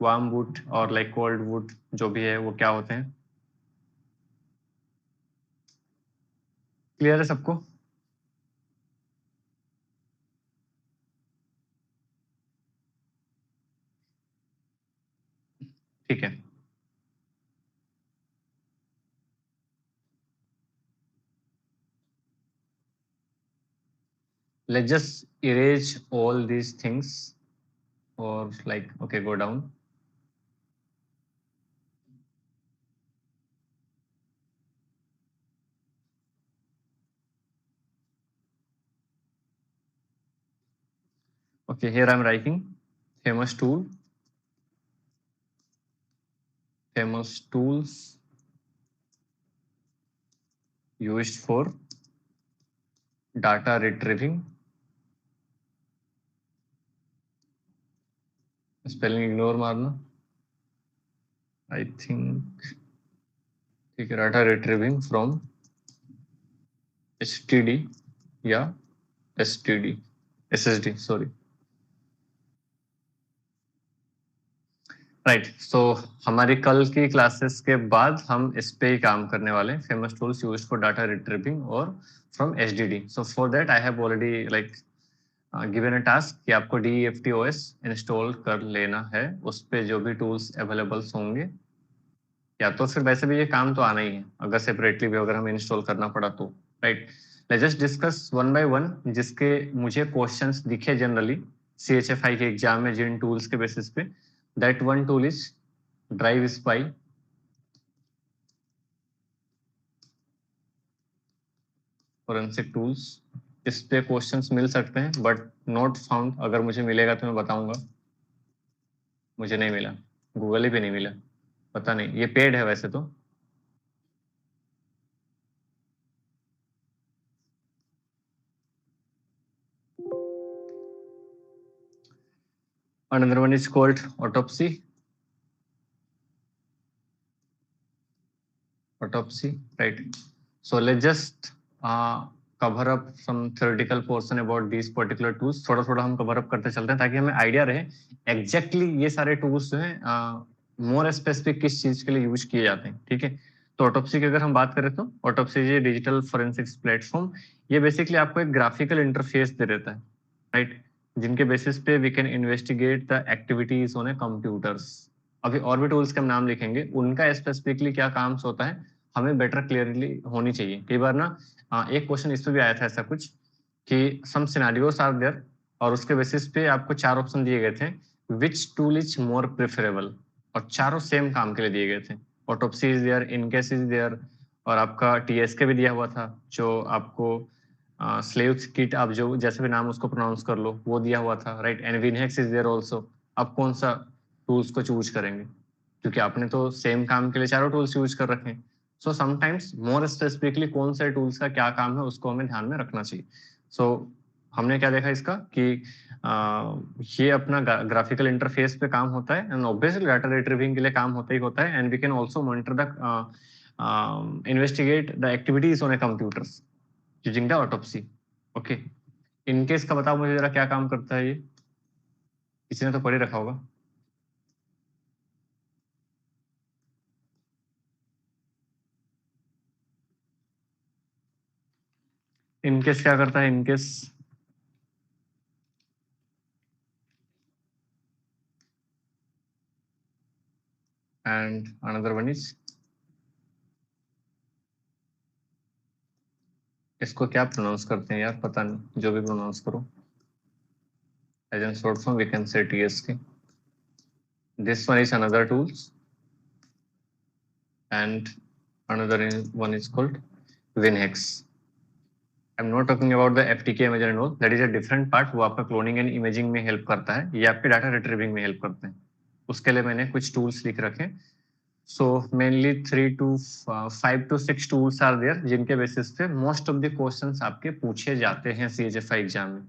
वार्म बूट और लाइक कोल्ड बूट जो भी है वो क्या होते हैं? क्लियर है सबको? ठीक है। Let's just erase all these things or like okay go down। Okay, here I'm writing famous tools used for data retrieving। Spelling ignore मारना, आई थिंक ठीक है। डाटा रिट्रीविंग फ्रॉम HTD या SSD सॉरी, राइट। सो हमारी कल की classes के बाद हम इस पे ही काम करने वाले हैं, famous tools used for data retrieving और from HDD। So for that I have already like given a task कि आपको DEFT-OS इंस्टॉल कर लेना है। उस पे जो भी टूल्स अवेलेबल होंगे, या तो फिर वैसे भी ये काम तो आना ही है अगर सेपरेटली भी अगर हमें इंस्टॉल करना पड़ा तो, right. Let's just discuss one by one जिसके मुझे क्वेश्चंस दिखे जनरली CHFI के एग्जाम में जिन टूल्स के बेसिस पे. That one tool is drive spy. Forensic tools, इस पे क्वेश्चंस मिल सकते हैं बट नॉट फाउंड. अगर मुझे मिलेगा तो मैं बताऊंगा. मुझे नहीं मिला, गूगल ही पे नहीं मिला, पता नहीं. ये पेड है वैसे तो. Another one is called autopsy. Autopsy, right? So let's just cover up some theoretical portion about these particular tools. थोड़ा थोड़ा हम कवर अप करते चलते हैं ताकि हमें आइडिया रहे एग्जैक्टली ये सारे टूल्स जो हैं मोर स्पेसिफिक किस चीज के लिए यूज किए जाते हैं. ठीक है, तो ऑटोप्सी की अगर हम बात करें तो ऑटोप्सी ये डिजिटल फोरेंसिक्स प्लेटफॉर्म, ये बेसिकली आपको एक ग्राफिकल इंटरफेस दे देता है, राइट, जिनके बेसिस पे we can investigate the activities on a computers. अभी और भी टूल्स के हम नाम लिखेंगे, उनका स्पेसिफिकली क्या काम होता है हमें बेटर क्लियरली होनी चाहिए. कई बार ना एक क्वेश्चन इस पे भी आया था ऐसा कुछ कि सम सिनेरियोस आर देयर और उसके बेसिस पे आपको 4 ऑप्शन दिए गए थे, which tool is more preferable, और चारों सेम काम के लिए दिए गए थे. Autopsy is there, EnCase is there, और आपका TSK भी दिया हुआ था जो आपको स्लेव्स किट, आप जो जैसे भी नाम उसको प्रोनाउंस कर लो, वो दिया हुआ था, right. And WinHex is there also. आप कौन सा टूल्स को चूज करेंगे क्योंकि आपने तो सेम काम के लिए चारों टूल्स यूज कर रखे हैं. सो समटाइम्स मोर स्पेसिफिकली कौन से टूल्स का क्या काम है उसको हमें ध्यान में रखना चाहिए. सो हमने क्या देखा इसका कि ये अपना ग्राफिकल इंटरफेस पे काम होता है एंड ऑब्वियसली डाटा रिट्रीविंग के लिए काम होता ही होता है. And we can also monitor the investigate the activities on a computers using the autopsy. Okay, EnCase का बताओ मुझे जरा क्या काम करता है ये, किसी ने तो पढ़ ही रखा होगा. इनकेस क्या करता है, in case and another one is, इसको क्या प्रोनाउंस करते हैं यार, पता नहीं, जो भी प्रोनाउंस करो. As an short form we can say TSK. This one is another tools and another one is called WinHex. I'm not talking about the FTK image and all. That is a different part. वो आपका cloning and imaging में help करता है, ये आपके data retrieving में help करते हैं. उसके लिए मैंने कुछ टूल्स लिख रखे. So mainly 3 to 5 to 6 tools are there जिनके बेसिस पे मोस्ट ऑफ द क्वेश्चंस आपके पूछे जाते हैं CHFI एग्जाम में.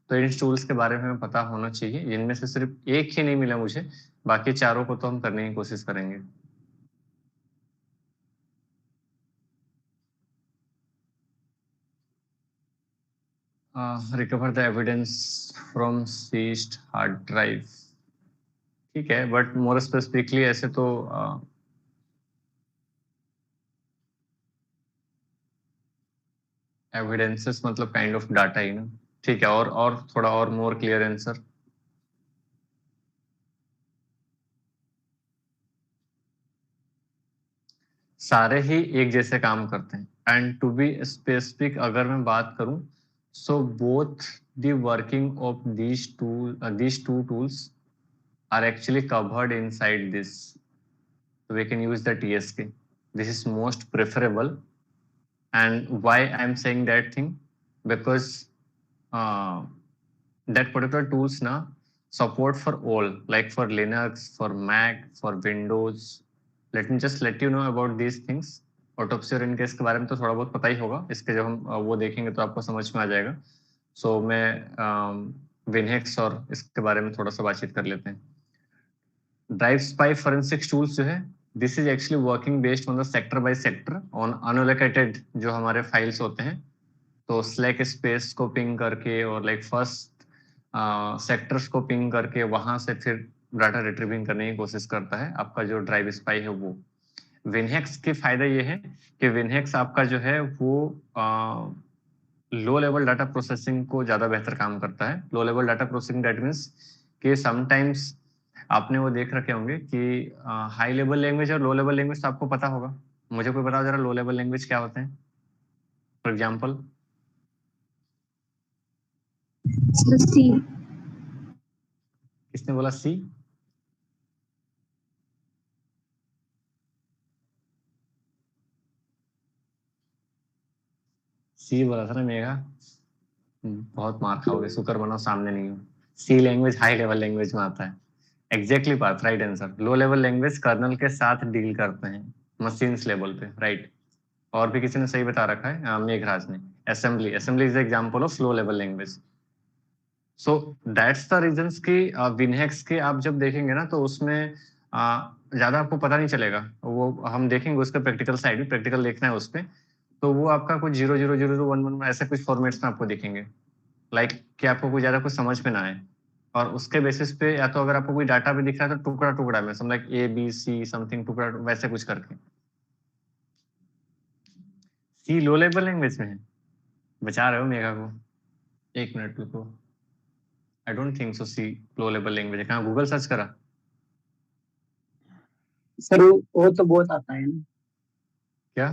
तो इन टूल्स के बारे में हमें पता होना चाहिए, जिनमें से सिर्फ एक ही नहीं मिला मुझे, बाकी चारों को तो हम करने की कोशिश करेंगे. Recover the evidence from seized hard drive. ठीक है, बट मोर स्पेसिफिकली ऐसे तो एविडेंसेस मतलब काइंड ऑफ डाटा ही ना. ठीक है, और थोड़ा और मोर क्लियर आंसर. सारे ही एक जैसे काम करते हैं. एंड टू बी स्पेसिफिक अगर मैं बात करूं, so both the working of these two tools are actually covered inside this. So we can use the TSK. This is most preferable. And why I'm saying that thing? Because uh, that particular tools now support for all, like for Linux, for Mac, for Windows. Let me just let you know about these things. Autopsy और in case के बारे में तो थोड़ा बहुत पता ही होगा, इसके जब हम वो देखेंगे तो आपको समझ में आ जाएगा. सो मैं विनहेक्स और इसके बारे में थोड़ा सा बातचीत कर लेते हैं. ड्राइव स्पाई फोरेंसिक्स टूल्स जो है, this is actually working based on the sector by sector on unallocated जो हमारे फाइल्स होते हैं. तो स्लैक स्पेस को पिंग करके और लाइक फर्स्ट सेक्टर्स को पिंग करके वहां से फिर डाटा रिट्रीविंग करने की कोशिश करता है आपका जो ड्राइव स्पाई है वो. विनहेक्स के फायदा ये है कि विनहेक्स आपका जो है वो लो लेवल डाटा प्रोसेसिंग को ज्यादा बेहतर काम करता है. लो level data processing that means कि समटाइम्स आपने वो देख रखे होंगे कि हाई लेवल लैंग्वेज और लो लेवल लैंग्वेज तो आपको पता होगा. मुझे कोई बताओ जरा लो लेवल लैंग्वेज क्या होते हैं फॉर एग्जाम्पल. सी। किसने बोला सी? सी बोला था ना मेघा। बहुत मार खाओगे, शुक्र बनाओ सामने नहीं हो। C language high level language में आता है। एग्जैक्टली बात, right answer. Low level language kernel के साथ डील करते हैं मशीन्स लेवल पे, राइट। और भी किसी ने सही बता रखा है, मेघराज ने। Assembly, assembly is example of low level language. So that's the reasons कि विनहेक्स के आप जब देखेंगे ना, तो उसमें ज्यादा आपको पता नहीं चलेगा। वो हम देखेंगे उसका प्रैक्टिकल साइड भी, प्रैक्टिकल देखना है उस पे। तो वो आपका कुछ 000011 ऐसे कुछ फॉर्मेट्स में आपको दिखेंगे, लाइक कि आपको कुछ ज्यादा कुछ समझ में ना आए। और उसके बेसिस पे या तो अगर आपको कोई डाटा भी दिख रहा है तो टुकड़ा टुकड़ा में, समझ ए बी सी समथिंग टुकड़ा वैसे कुछ करके। सी लो लेवल लैंग्वेज में है? बचा रहे हो मेघा को? एक मिनट रुको। I don't think so C low level language है। कहाँ गूगल सर्च करा? सर वो तो बहुत आता है ना। क्या?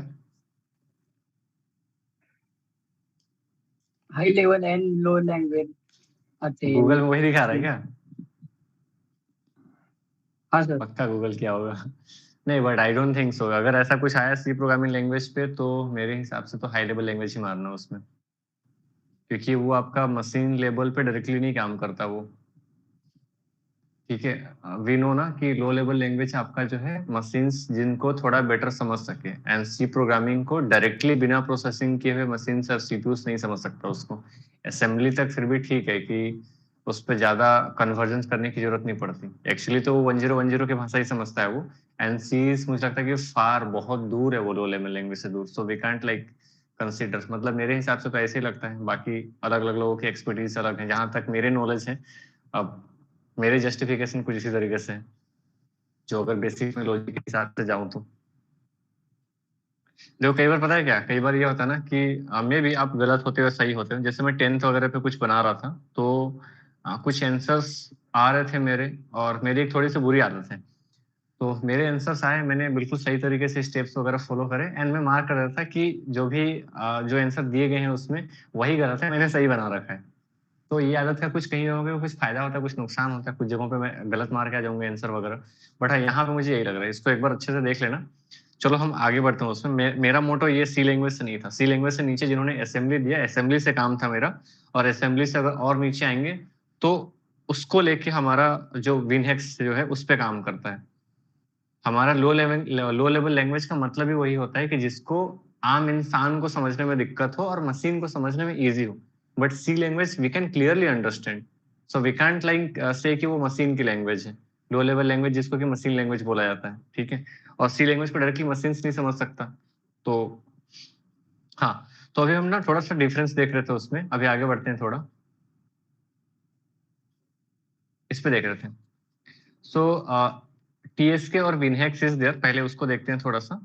High level and low language आते हैं। गूगल में वही दिखा रहा है क्या? हाँ सर। पक्का गूगल किया होगा। नहीं, बट आई डोंट थिंक सो। अगर ऐसा कुछ आया सी प्रोग्रामिंग लैंग्वेज पे, तो मेरे हिसाब से तो हाई लेवल लैंग्वेज ही मारना उसमें, क्योंकि वो आपका मशीन लेवल पे डायरेक्टली नहीं काम करता वो। ठीक है, वी नो ना कि लो लेवल लैंग्वेज आपका जो है मशीन्स जिनको थोड़ा बेटर समझ सके, एंड सी प्रोग्रामिंग को डायरेक्टली बिना प्रोसेसिंग किए हुए मशीन और सीपीयूज नहीं समझ सकता उसको। असेंबली तक फिर भी ठीक है कि उस पर ज्यादा कन्वर्जन करने की जरूरत नहीं पड़ती। एक्चुअली तो वो 1010 की भाषा ही समझता है वो। एंड सी मुझे लगता है कि फार बहुत दूर है वो लो लेवल लैंग्वेज से दूर। So we can't like consider, मतलब मेरे हिसाब से तो ऐसे ही लगता है। बाकी अलग अलग लोगों की एक्सपर्टीज अलग है, जहां तक मेरे नॉलेज है। अब मेरे जस्टिफिकेशन कुछ इसी तरीके से है, जो अगर बेसिक में लॉजिक के हिसाब से जाऊं तो। देखो कई बार पता है क्या, कई बार ये होता है ना कि मे भी आप गलत होते हो सही होते हो। जैसे मैं 10th वगैरह पे कुछ बना रहा था, तो कुछ आंसर्स आ रहे थे मेरे, और मेरी एक थोड़ी सी बुरी आदत है। तो मेरे आंसर्स आए, मैंने बिल्कुल सही तरीके से स्टेप्स वगैरह फॉलो करे, एंड मैं मार्क कर रहा था कि जो भी जो आंसर दिए गए हैं उसमें वही गलत है, मैंने सही बना रखा है। तो ये आदत का कुछ कहीं होगा, कुछ फायदा होता है कुछ नुकसान होता है, कुछ जगहों पे मैं गलत मार के आ जाऊंगा आंसर वगैरह। बट हाँ, यहाँ पे मुझे यही लग रहा है, इसको एक बार अच्छे से देख लेना। चलो हम आगे बढ़ते हैं उसमें। मेरा मोटो ये सी लैंग्वेज से नहीं था। सी लैंग्वेज से नीचे जिन्होंने असेंबली दिया, असेंबली से काम था मेरा। और असेंबली से अगर और नीचे आएंगे, तो उसको लेके हमारा जो विनहेक्स जो है उस पे काम करता है। हमारा लो लेवल लैंग्वेज का मतलब ही वही होता है कि जिसको आम इंसान को समझने में दिक्कत हो और मशीन को समझने में इजी हो। But C language we can clearly understand. So we can't like say कि वो मशीन की लैंग्वेज है। लो लेवल लैंग्वेज जिसको कि मशीन लैंग्वेज बोला जाता है, ठीक है। और सी लैंग्वेज को डायरेक्टली मशीन नहीं समझ सकता। तो हाँ, तो अभी हम ना थोड़ा सा डिफरेंस देख रहे थे उसमें, अभी आगे बढ़ते हैं थोड़ा, इस पे देख रहे थे। सो टीएसके और विनहेक्स इज देयर, पहले उसको देखते हैं थोड़ा सा।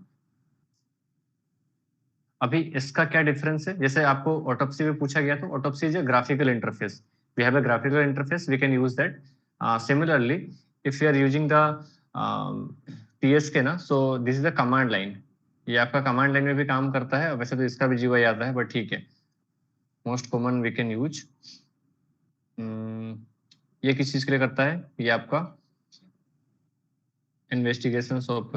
अभी इसका क्या डिफरेंस है, जैसे आपको ऑटोप्सी में पूछा गया, तो autopsy is a graphical interface. We have a graphical interface, we can use that. Similarly if you are using the TSK ना, so this is the command line. ये आपका कमांड लाइन में भी काम करता है, वैसे तो इसका भी जीवाई आता है, बट ठीक है। Most common we can use. ये किस चीज के लिए करता है, ये आपका इन्वेस्टिगेशंस ऑफ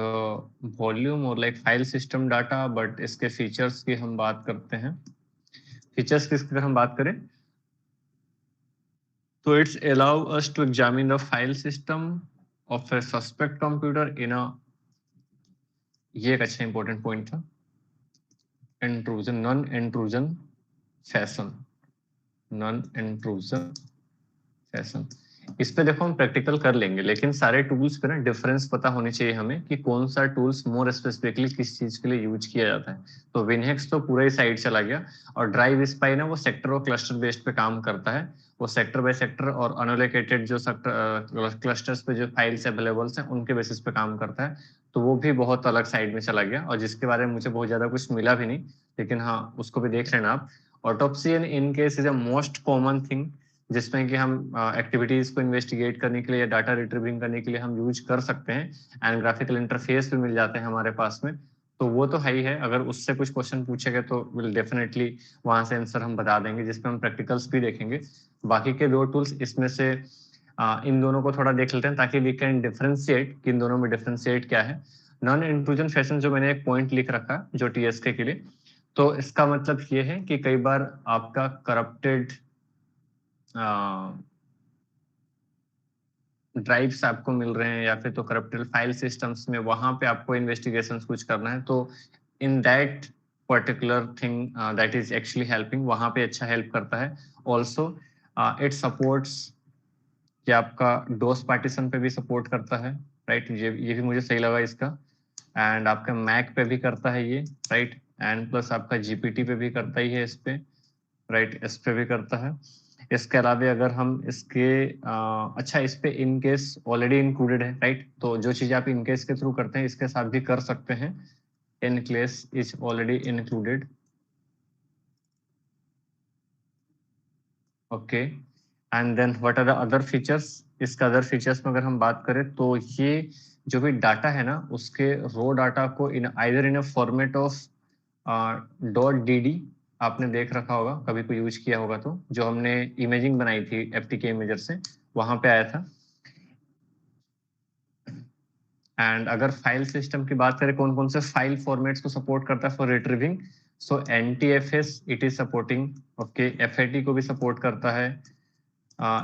वॉल्यूम और like file system data. But इसके फीचर्स की हम बात करते हैं। फीचर्स की अगर हम बात करें, तो it's allow us to examine the file system of a suspect computer in a, ये एक अच्छा इंपॉर्टेंट पॉइंट था, intrusion non intrusion fashion. Non intrusion fashion. इस पे देखो हम प्रैक्टिकल कर लेंगे, लेकिन सारे टूल्स पे ना डिफरेंस पता होनी चाहिए हमें कि कौन सा टूल्स मोर स्पेसिफिकली किस चीज के लिए यूज किया जाता है। तो विनहेक्स तो पूरा ही साइड चला गया, और ड्राइव स्पाई ना वो सेक्टर और क्लस्टर बेस्ड पे काम करता है। वो सेक्टर बाय सेक्टर और अनलोकेटेड जो क्लस्टर्स पे जो फाइल्स अवेलेबल हैं उनके बेसिस पे काम करता है। तो वो भी बहुत अलग साइड में चला गया, और जिसके बारे में मुझे बहुत ज्यादा कुछ मिला भी नहीं। लेकिन हाँ, उसको भी देख लेना आप। Autopsy in case is a most common thing, जिसमें कि हम एक्टिविटीज को इन्वेस्टिगेट करने के लिए या डाटा रिट्रीविंग करने के लिए हम यूज कर सकते हैं। एंड ग्राफिकल इंटरफेस भी मिल जाते हैं हमारे पास में। तो वो तो है ही है, अगर उससे कुछ क्वेश्चन पूछेगा तो विल डेफिनेटली वहां से आंसर हम बता देंगे, जिसमें हम प्रैक्टिकल्स भी देखेंगे। बाकी के 2 टूल्स इसमें से इन दोनों को थोड़ा देख लेते हैं ताकि वी कैन डिफरेंशिएट कि इन दोनों में डिफरेंशिएट क्या है। नॉन इंट्रूजन फैशन जो मैंने एक पॉइंट लिख रखा जो टीएसके के लिए, तो इसका मतलब ये है कि कई बार आपका करप्टेड ड्राइव्स आपको मिल रहे हैं या फिर तो करप्टेड फाइल सिस्टम्स में, वहां पे आपको इन्वेस्टिगेशंस कुछ करना है, तो in that particular thing that is actually helping, वहां पे अच्छा हेल्प करता है। ऑल्सो इट सपोर्ट्स कि आपका डोस पार्टीशन पे भी सपोर्ट करता है, राइट, ये भी मुझे सही लगा इसका। एंड आपका मैक पे भी करता है ये, राइट, एंड प्लस आपका जीपीटी पे भी करता ही है इस पे, राइट, इस पे भी करता है। इसके अलावा अगर हम इसके अच्छा, इस पे इन केस ऑलरेडी इंक्लूडेड है, राइट, तो जो चीज आप इन केस के थ्रू करते हैं इसके साथ भी कर सकते हैं। EnCase is already included, okay. And then what are the other features? इसका अदर फीचर्स में अगर हम बात करें तो ये जो भी डाटा है ना, उसके रो डाटा को in either in a format of .dd, आपने देख रखा होगा, कभी कोई यूज किया होगा तो, जो हमने इमेजिंग बनाई थी एफटीके इमेजर से, वहां पे आया था। एंड अगर फाइल सिस्टम की बात करें कौन कौन से फाइल फॉर्मेट्स को सपोर्ट करता है for retrieving, so NTFS it is supporting, okay, FAT को भी सपोर्ट करता है,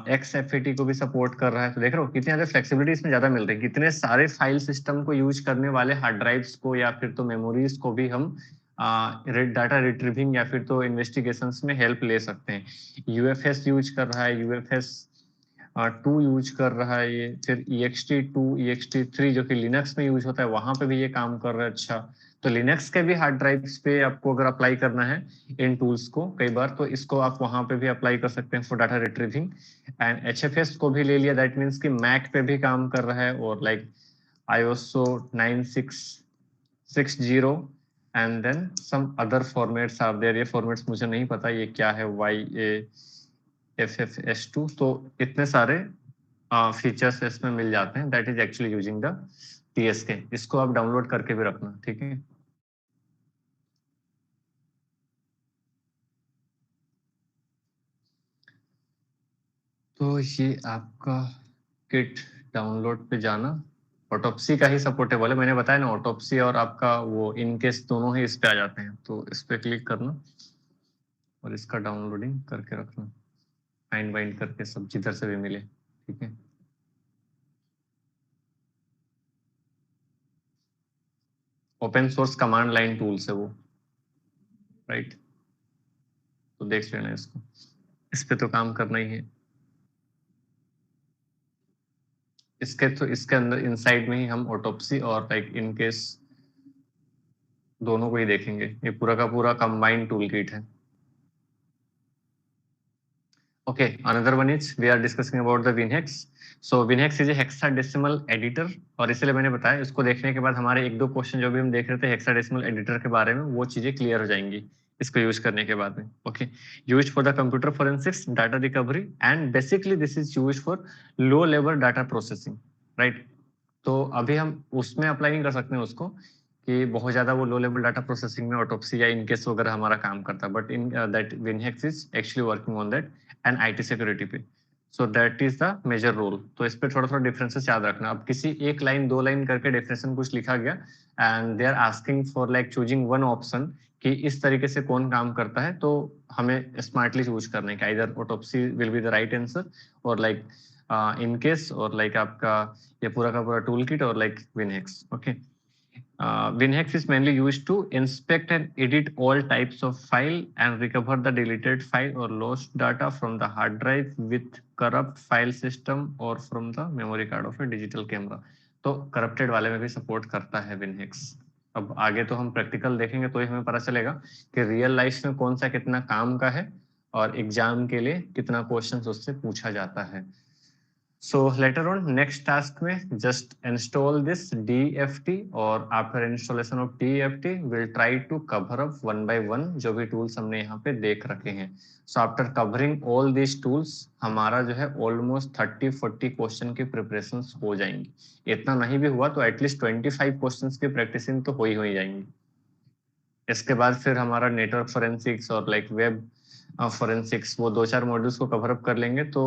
XFAT को भी सपोर्ट कर रहा है। तो देख रहे हो कितनी ज्यादा फ्लेक्सिबिलिटी इसमें ज्यादा मिल रही है, कितने सारे फाइल सिस्टम को यूज करने वाले हार्ड ड्राइव्स को या फिर तो मेमोरीज को भी हम डाटा रिट्रीविंग या फिर तो इन्वेस्टिगेशंस में हेल्प ले सकते हैं। UFS यूज कर रहा है, UFS 2 यूज कर रहा है ये, फिर ext2 ext3 जो कि लिनक्स में यूज होता है, वहां पे भी ये काम कर रहा है। अच्छा, तो लिनक्स के भी हार्ड ड्राइव्स पे आपको अगर अप्लाई करना है इन टूल्स को कई बार, तो इसको आप वहां पे भी अप्लाई कर सकते हैं for data retrieving. And HFS को भी ले लिया, दैट मीन्स कि मैक पे भी काम कर रहा है, और like ISO 9660 and then some other formats are there. ये फॉर्मेट्स मुझे नहीं पता ये क्या है, YAFFS2, तो इतने सारे फीचर्स इसमें मिल जाते हैं, that is actually using the TSK। इसको आप डाउनलोड करके भी रखना, ठीक है। तो ये आपका किट डाउनलोड पे जाना, ऑटोप्सी का ही सपोर्टेबल है, मैंने बताया ना, ऑटोप्सी और आपका वो इनकेस दोनों ही इस पे आ जाते हैं, तो इस पे क्लिक करना और इसका डाउनलोडिंग करके रखना, फाइंड बाइंड करके सब जिधर से भी मिले, ठीक है। Open source command line tools है वो, राइट, तो देख लेना इसको, इस पे तो काम करना ही है। इसके तो इसके अंदर इनसाइड में ही हम ऑटोप्सी और लाइक इन केस दोनों को ही देखेंगे, ये पूरा का पूरा कंबाइंड टूल किट है। Okay, another one is we are discussing about the WinHex। So WinHex is a hexadecimal editor, और इसलिए मैंने बताया इसको देखने के बाद हमारे 1-2 क्वेश्चन जो भी हम देख रहे थे हेक्साडेसिमल एडिटर के बारे में, वो चीजें क्लियर हो जाएंगी इसको यूज करने के बाद में। Okay, used for the computer forensics, data recovery, and basically this is used for low level data processing, right. तो अभी हम उसमें अप्लाई नहीं कर सकते हैं उसको कि बहुत ज्यादा वो लो लेवल डाटा प्रोसेसिंग में ऑटोप्सी या इनकेस वगैरह हमारा काम करता है, but in that WinHex is actually working on that and IT security पे, so that is the major role. तो इस पे थोड़ा थोड़ा डिफरेंसेस याद रखना। अब किसी एक लाइन 2 लाइन करके डेफिनेशन कुछ लिखा गया and they are asking for like choosing one option कि इस तरीके से कौन काम करता है, तो हमें स्मार्टली चूज करना है कि either autopsy will be the right answer और लाइक इन केस और लाइक आपका ये पूरा का पूरा टूल किट और like WinHex, okay. WinHex is mainly used to inspect and edit all types of file and recover the deleted file or lost data from the hard drive with corrupt file system or from the memory card of a digital camera। तो corrupted वाले में भी support करता है WinHex। अब आगे तो हम प्रैक्टिकल देखेंगे तो ही हमें पता चलेगा कि रियल लाइफ में कौन सा कितना काम का है और एग्जाम के लिए कितना क्वेश्चन उससे पूछा जाता है। So later on, next task में just install this DFT और after installation of DFT, we'll try to cover up one by one जो भी tools हमने यहाँ पे देख रखे हैं। So after covering all these tools, हमारा जो है almost 30-40 क्वेश्चन की प्रिपरेशन हो जाएंगी। इतना नहीं भी हुआ तो एटलीस्ट 25 क्वेश्चन की प्रैक्टिसिंग तो हो ही जाएंगी, इसके बाद फिर हमारा नेटवर्क फोरेंसिक्स और लाइक वेब फोरेंसिक्स, वो 2-4 मॉड्यूल्स को कवर अप कर लेंगे तो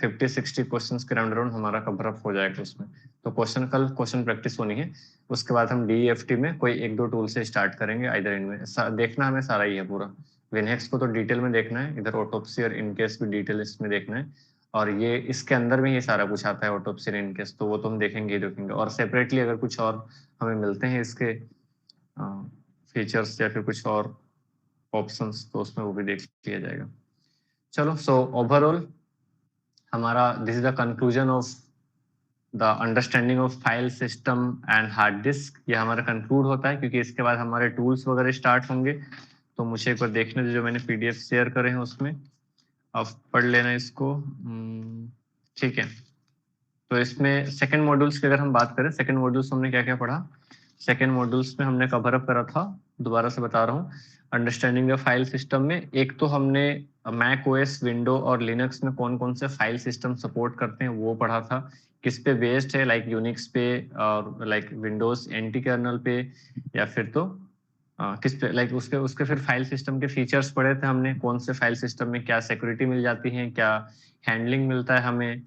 50-60 क्वेश्चंस के राउंड हमारा कवर अप हो जाएगा उसमें। तो कल क्वेश्चन प्रैक्टिस होनी है। उसके बाद हम DEFT में कोई 1-2 टूल से स्टार्ट करेंगे। इधर इनमें देखना हमें सारा ही है पूरा। विनहेक्स को तो डिटेल में देखना है, इधर ऑटोप्सी और इनकेस भी डिटेल इसमें देखना है, और ये इसके अंदर में ही सारा कुछ आता है ऑटोप्सी और इनकेस, तो वो तो हम देखेंगे ही देखेंगे। और सेपरेटली अगर कुछ और हमें मिलते हैं इसके फीचर्स या फिर कुछ और ऑप्शंस, तो उसमें वो भी देख लिया जाएगा। चलो, सो ओवरऑल हमारा this is the conclusion of the understanding of file system and hard disk. ये हमारा कंक्लूड होता है, क्योंकि इसके बाद हमारे टूल्स वगैरह स्टार्ट होंगे। तो मुझे एक बार देखने दो, जो मैंने PDF शेयर करे हैं उसमें आप पढ़ लेना इसको। ठीक है, तो इसमें सेकंड मॉड्यूल्स की अगर हम बात करें, सेकंड मॉड्यूल्स हमने क्या क्या पढ़ा। सेकंड मॉड्यूल्स में हमने कवर अप करा था, दोबारा से बता रहा हूँ, अंडरस्टैंडिंग द फाइल सिस्टम में एक तो हमने मैक ओएस, विंडो और लिनक्स में कौन कौन से फाइल सिस्टम सपोर्ट करते हैं वो पढ़ा था, किस पे बेस्ड है, लाइक यूनिक्स पे और लाइक विंडोज एंटी कर्नल पे, या फिर तो किस पे, लाइक उसके उसके फिर फाइल सिस्टम के फीचर्स पढ़े थे हमने, कौन से फाइल सिस्टम में क्या सिक्योरिटी मिल जाती है, क्या हैंडलिंग मिलता है हमें,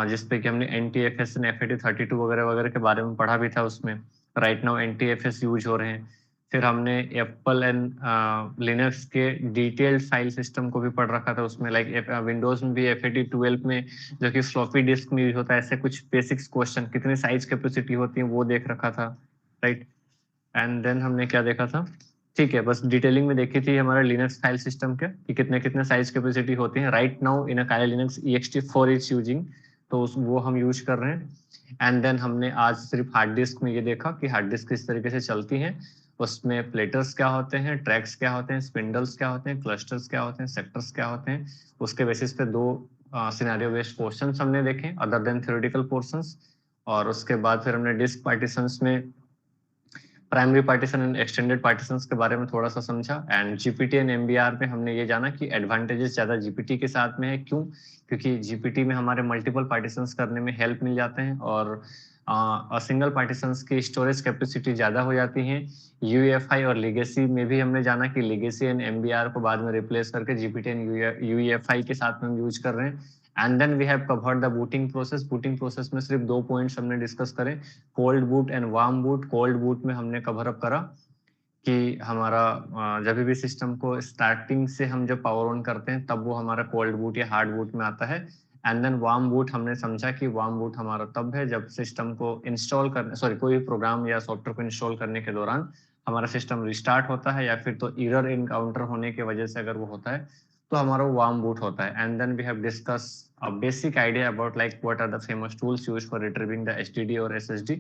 जिसपे कि हमने NTFS एंड FAT32 वगैरह वगैरह के बारे में पढ़ा भी था उसमें। राइट नाउ NTFS यूज हो रहे हैं। फिर हमने एप्पल एंड लिनक्स के डिटेल्ड फाइल सिस्टम को भी पढ़ रखा था उसमें, लाइक विंडोज में भी FAT12 में, जो कि फ्लॉपी डिस्क में यूज होता है, ऐसे कुछ बेसिक्स क्वेश्चन, कितनी साइज कैपेसिटी होती है वो देख रखा था। राइट, एंड देन हमने क्या देखा था, ठीक है, बस डिटेलिंग में देखी थी हमारा लिनक्स फाइल सिस्टम के कि कितने कितने साइज कैपेसिटी होती है। Right now in a Kali Linux ext4 is using, तो वो हम यूज कर रहे हैं। एंड देन हमने आज सिर्फ हार्ड डिस्क में ये देखा कि हार्ड डिस्क किस तरीके से चलती है, उसमें प्लेटर्स क्या होते हैं, ट्रैक्स क्या होते हैं, स्पिंडल्स क्या होते हैं, क्लस्टर्स क्या होते हैं, सेक्टर्स क्या होते हैं। उसके बेसिस पे 2 सिनेरियो बेस्ड क्वेश्चंस हमने देखे अदर देन थ्योरेटिकल पोर्शंस। और उसके बाद फिर हमने डिस्क पार्टीशंस में primary partition and extended partitions के बारे में थोड़ा सा समझा। एंड जीपीटी एंड एमबीआर में हमने ये जाना कि एडवांटेजेस ज्यादा जीपीटी के साथ में है। क्यों? क्योंकि जीपीटी में हमारे मल्टीपल पार्टीशंस करने में हेल्प मिल जाते हैं, और सिंगल पार्टीशंस की स्टोरेज कैपेसिटी ज्यादा हो जाती है। यूईएफआई और लेगेसी में भी हमने जाना कि लेगेसी एंड एमबीआर को बाद में रिप्लेस करके जीपीटी एंड यूईएफआई के साथ में हम यूज कर रहे हैं। And then we have covered the booting process. Booting process में सिर्फ 2 पॉइंट्स हमने डिस्कस करे, cold boot and warm boot. Cold boot में हमने कवर अप करा कि हमारा जब भी सिस्टम को स्टार्टिंग से हम जब पावर ऑन करते हैं तब वो हमारा कोल्ड बूट या हार्ड बूट में आता है। एंड देन वार्म बूट हमने समझा कि वार्म बूट हमारा तब है जब सिस्टम को इंस्टॉल करने, सॉरी, कोई प्रोग्राम या सॉफ्टवेयर को इंस्टॉल करने के दौरान हमारा सिस्टम रिस्टार्ट होता है, या फिर तो एरर इनकाउंटर होने की वजह से अगर वो होता है तो हमारा वार्म बूट होता है। And then we have discuss a basic idea about like what are the famous tools used for retrieving the HDD और SSD,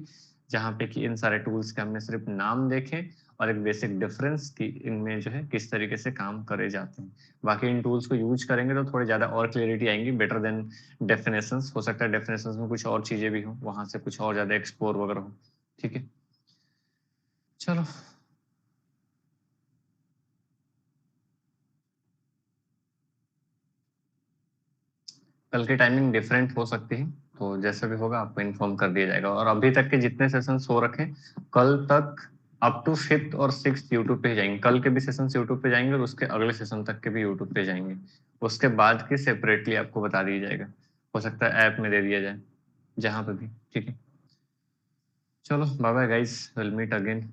जहाँ पे कि इन सारे टूल्स के हमने सिर्फ नाम देखे और एक बेसिक डिफरेंस कि इनमें जो है किस तरीके से काम करे जाते हैं। बाकी इन टूल्स को यूज करेंगे तो थोड़ी ज्यादा और क्लियरिटी आएंगी, बेटर देन डेफिनेशंस। हो सकता है डेफिनेशंस में कुछ और चीजें भी हो, वहां से कुछ और ज्यादा एक्सप्लोर वगैरह हो। ठीक है, चलो। कल की टाइमिंग डिफरेंट हो सकती है, तो जैसा भी होगा आपको इन्फॉर्म कर दिया जाएगा। और अभी तक के जितने सेशंस हो रखे, कल तक अप टू 5th और 6th यूट्यूब पे जाएंगे। कल के भी सेशंस यूट्यूब पे जाएंगे और उसके अगले सेशन तक के भी यूट्यूब पे जाएंगे। उसके बाद के सेपरेटली आपको बता दिया जाएगा, हो सकता है ऐप में दे दिया जाए, जहां पे भी। ठीक है, चलो, bye bye guys, will meet again.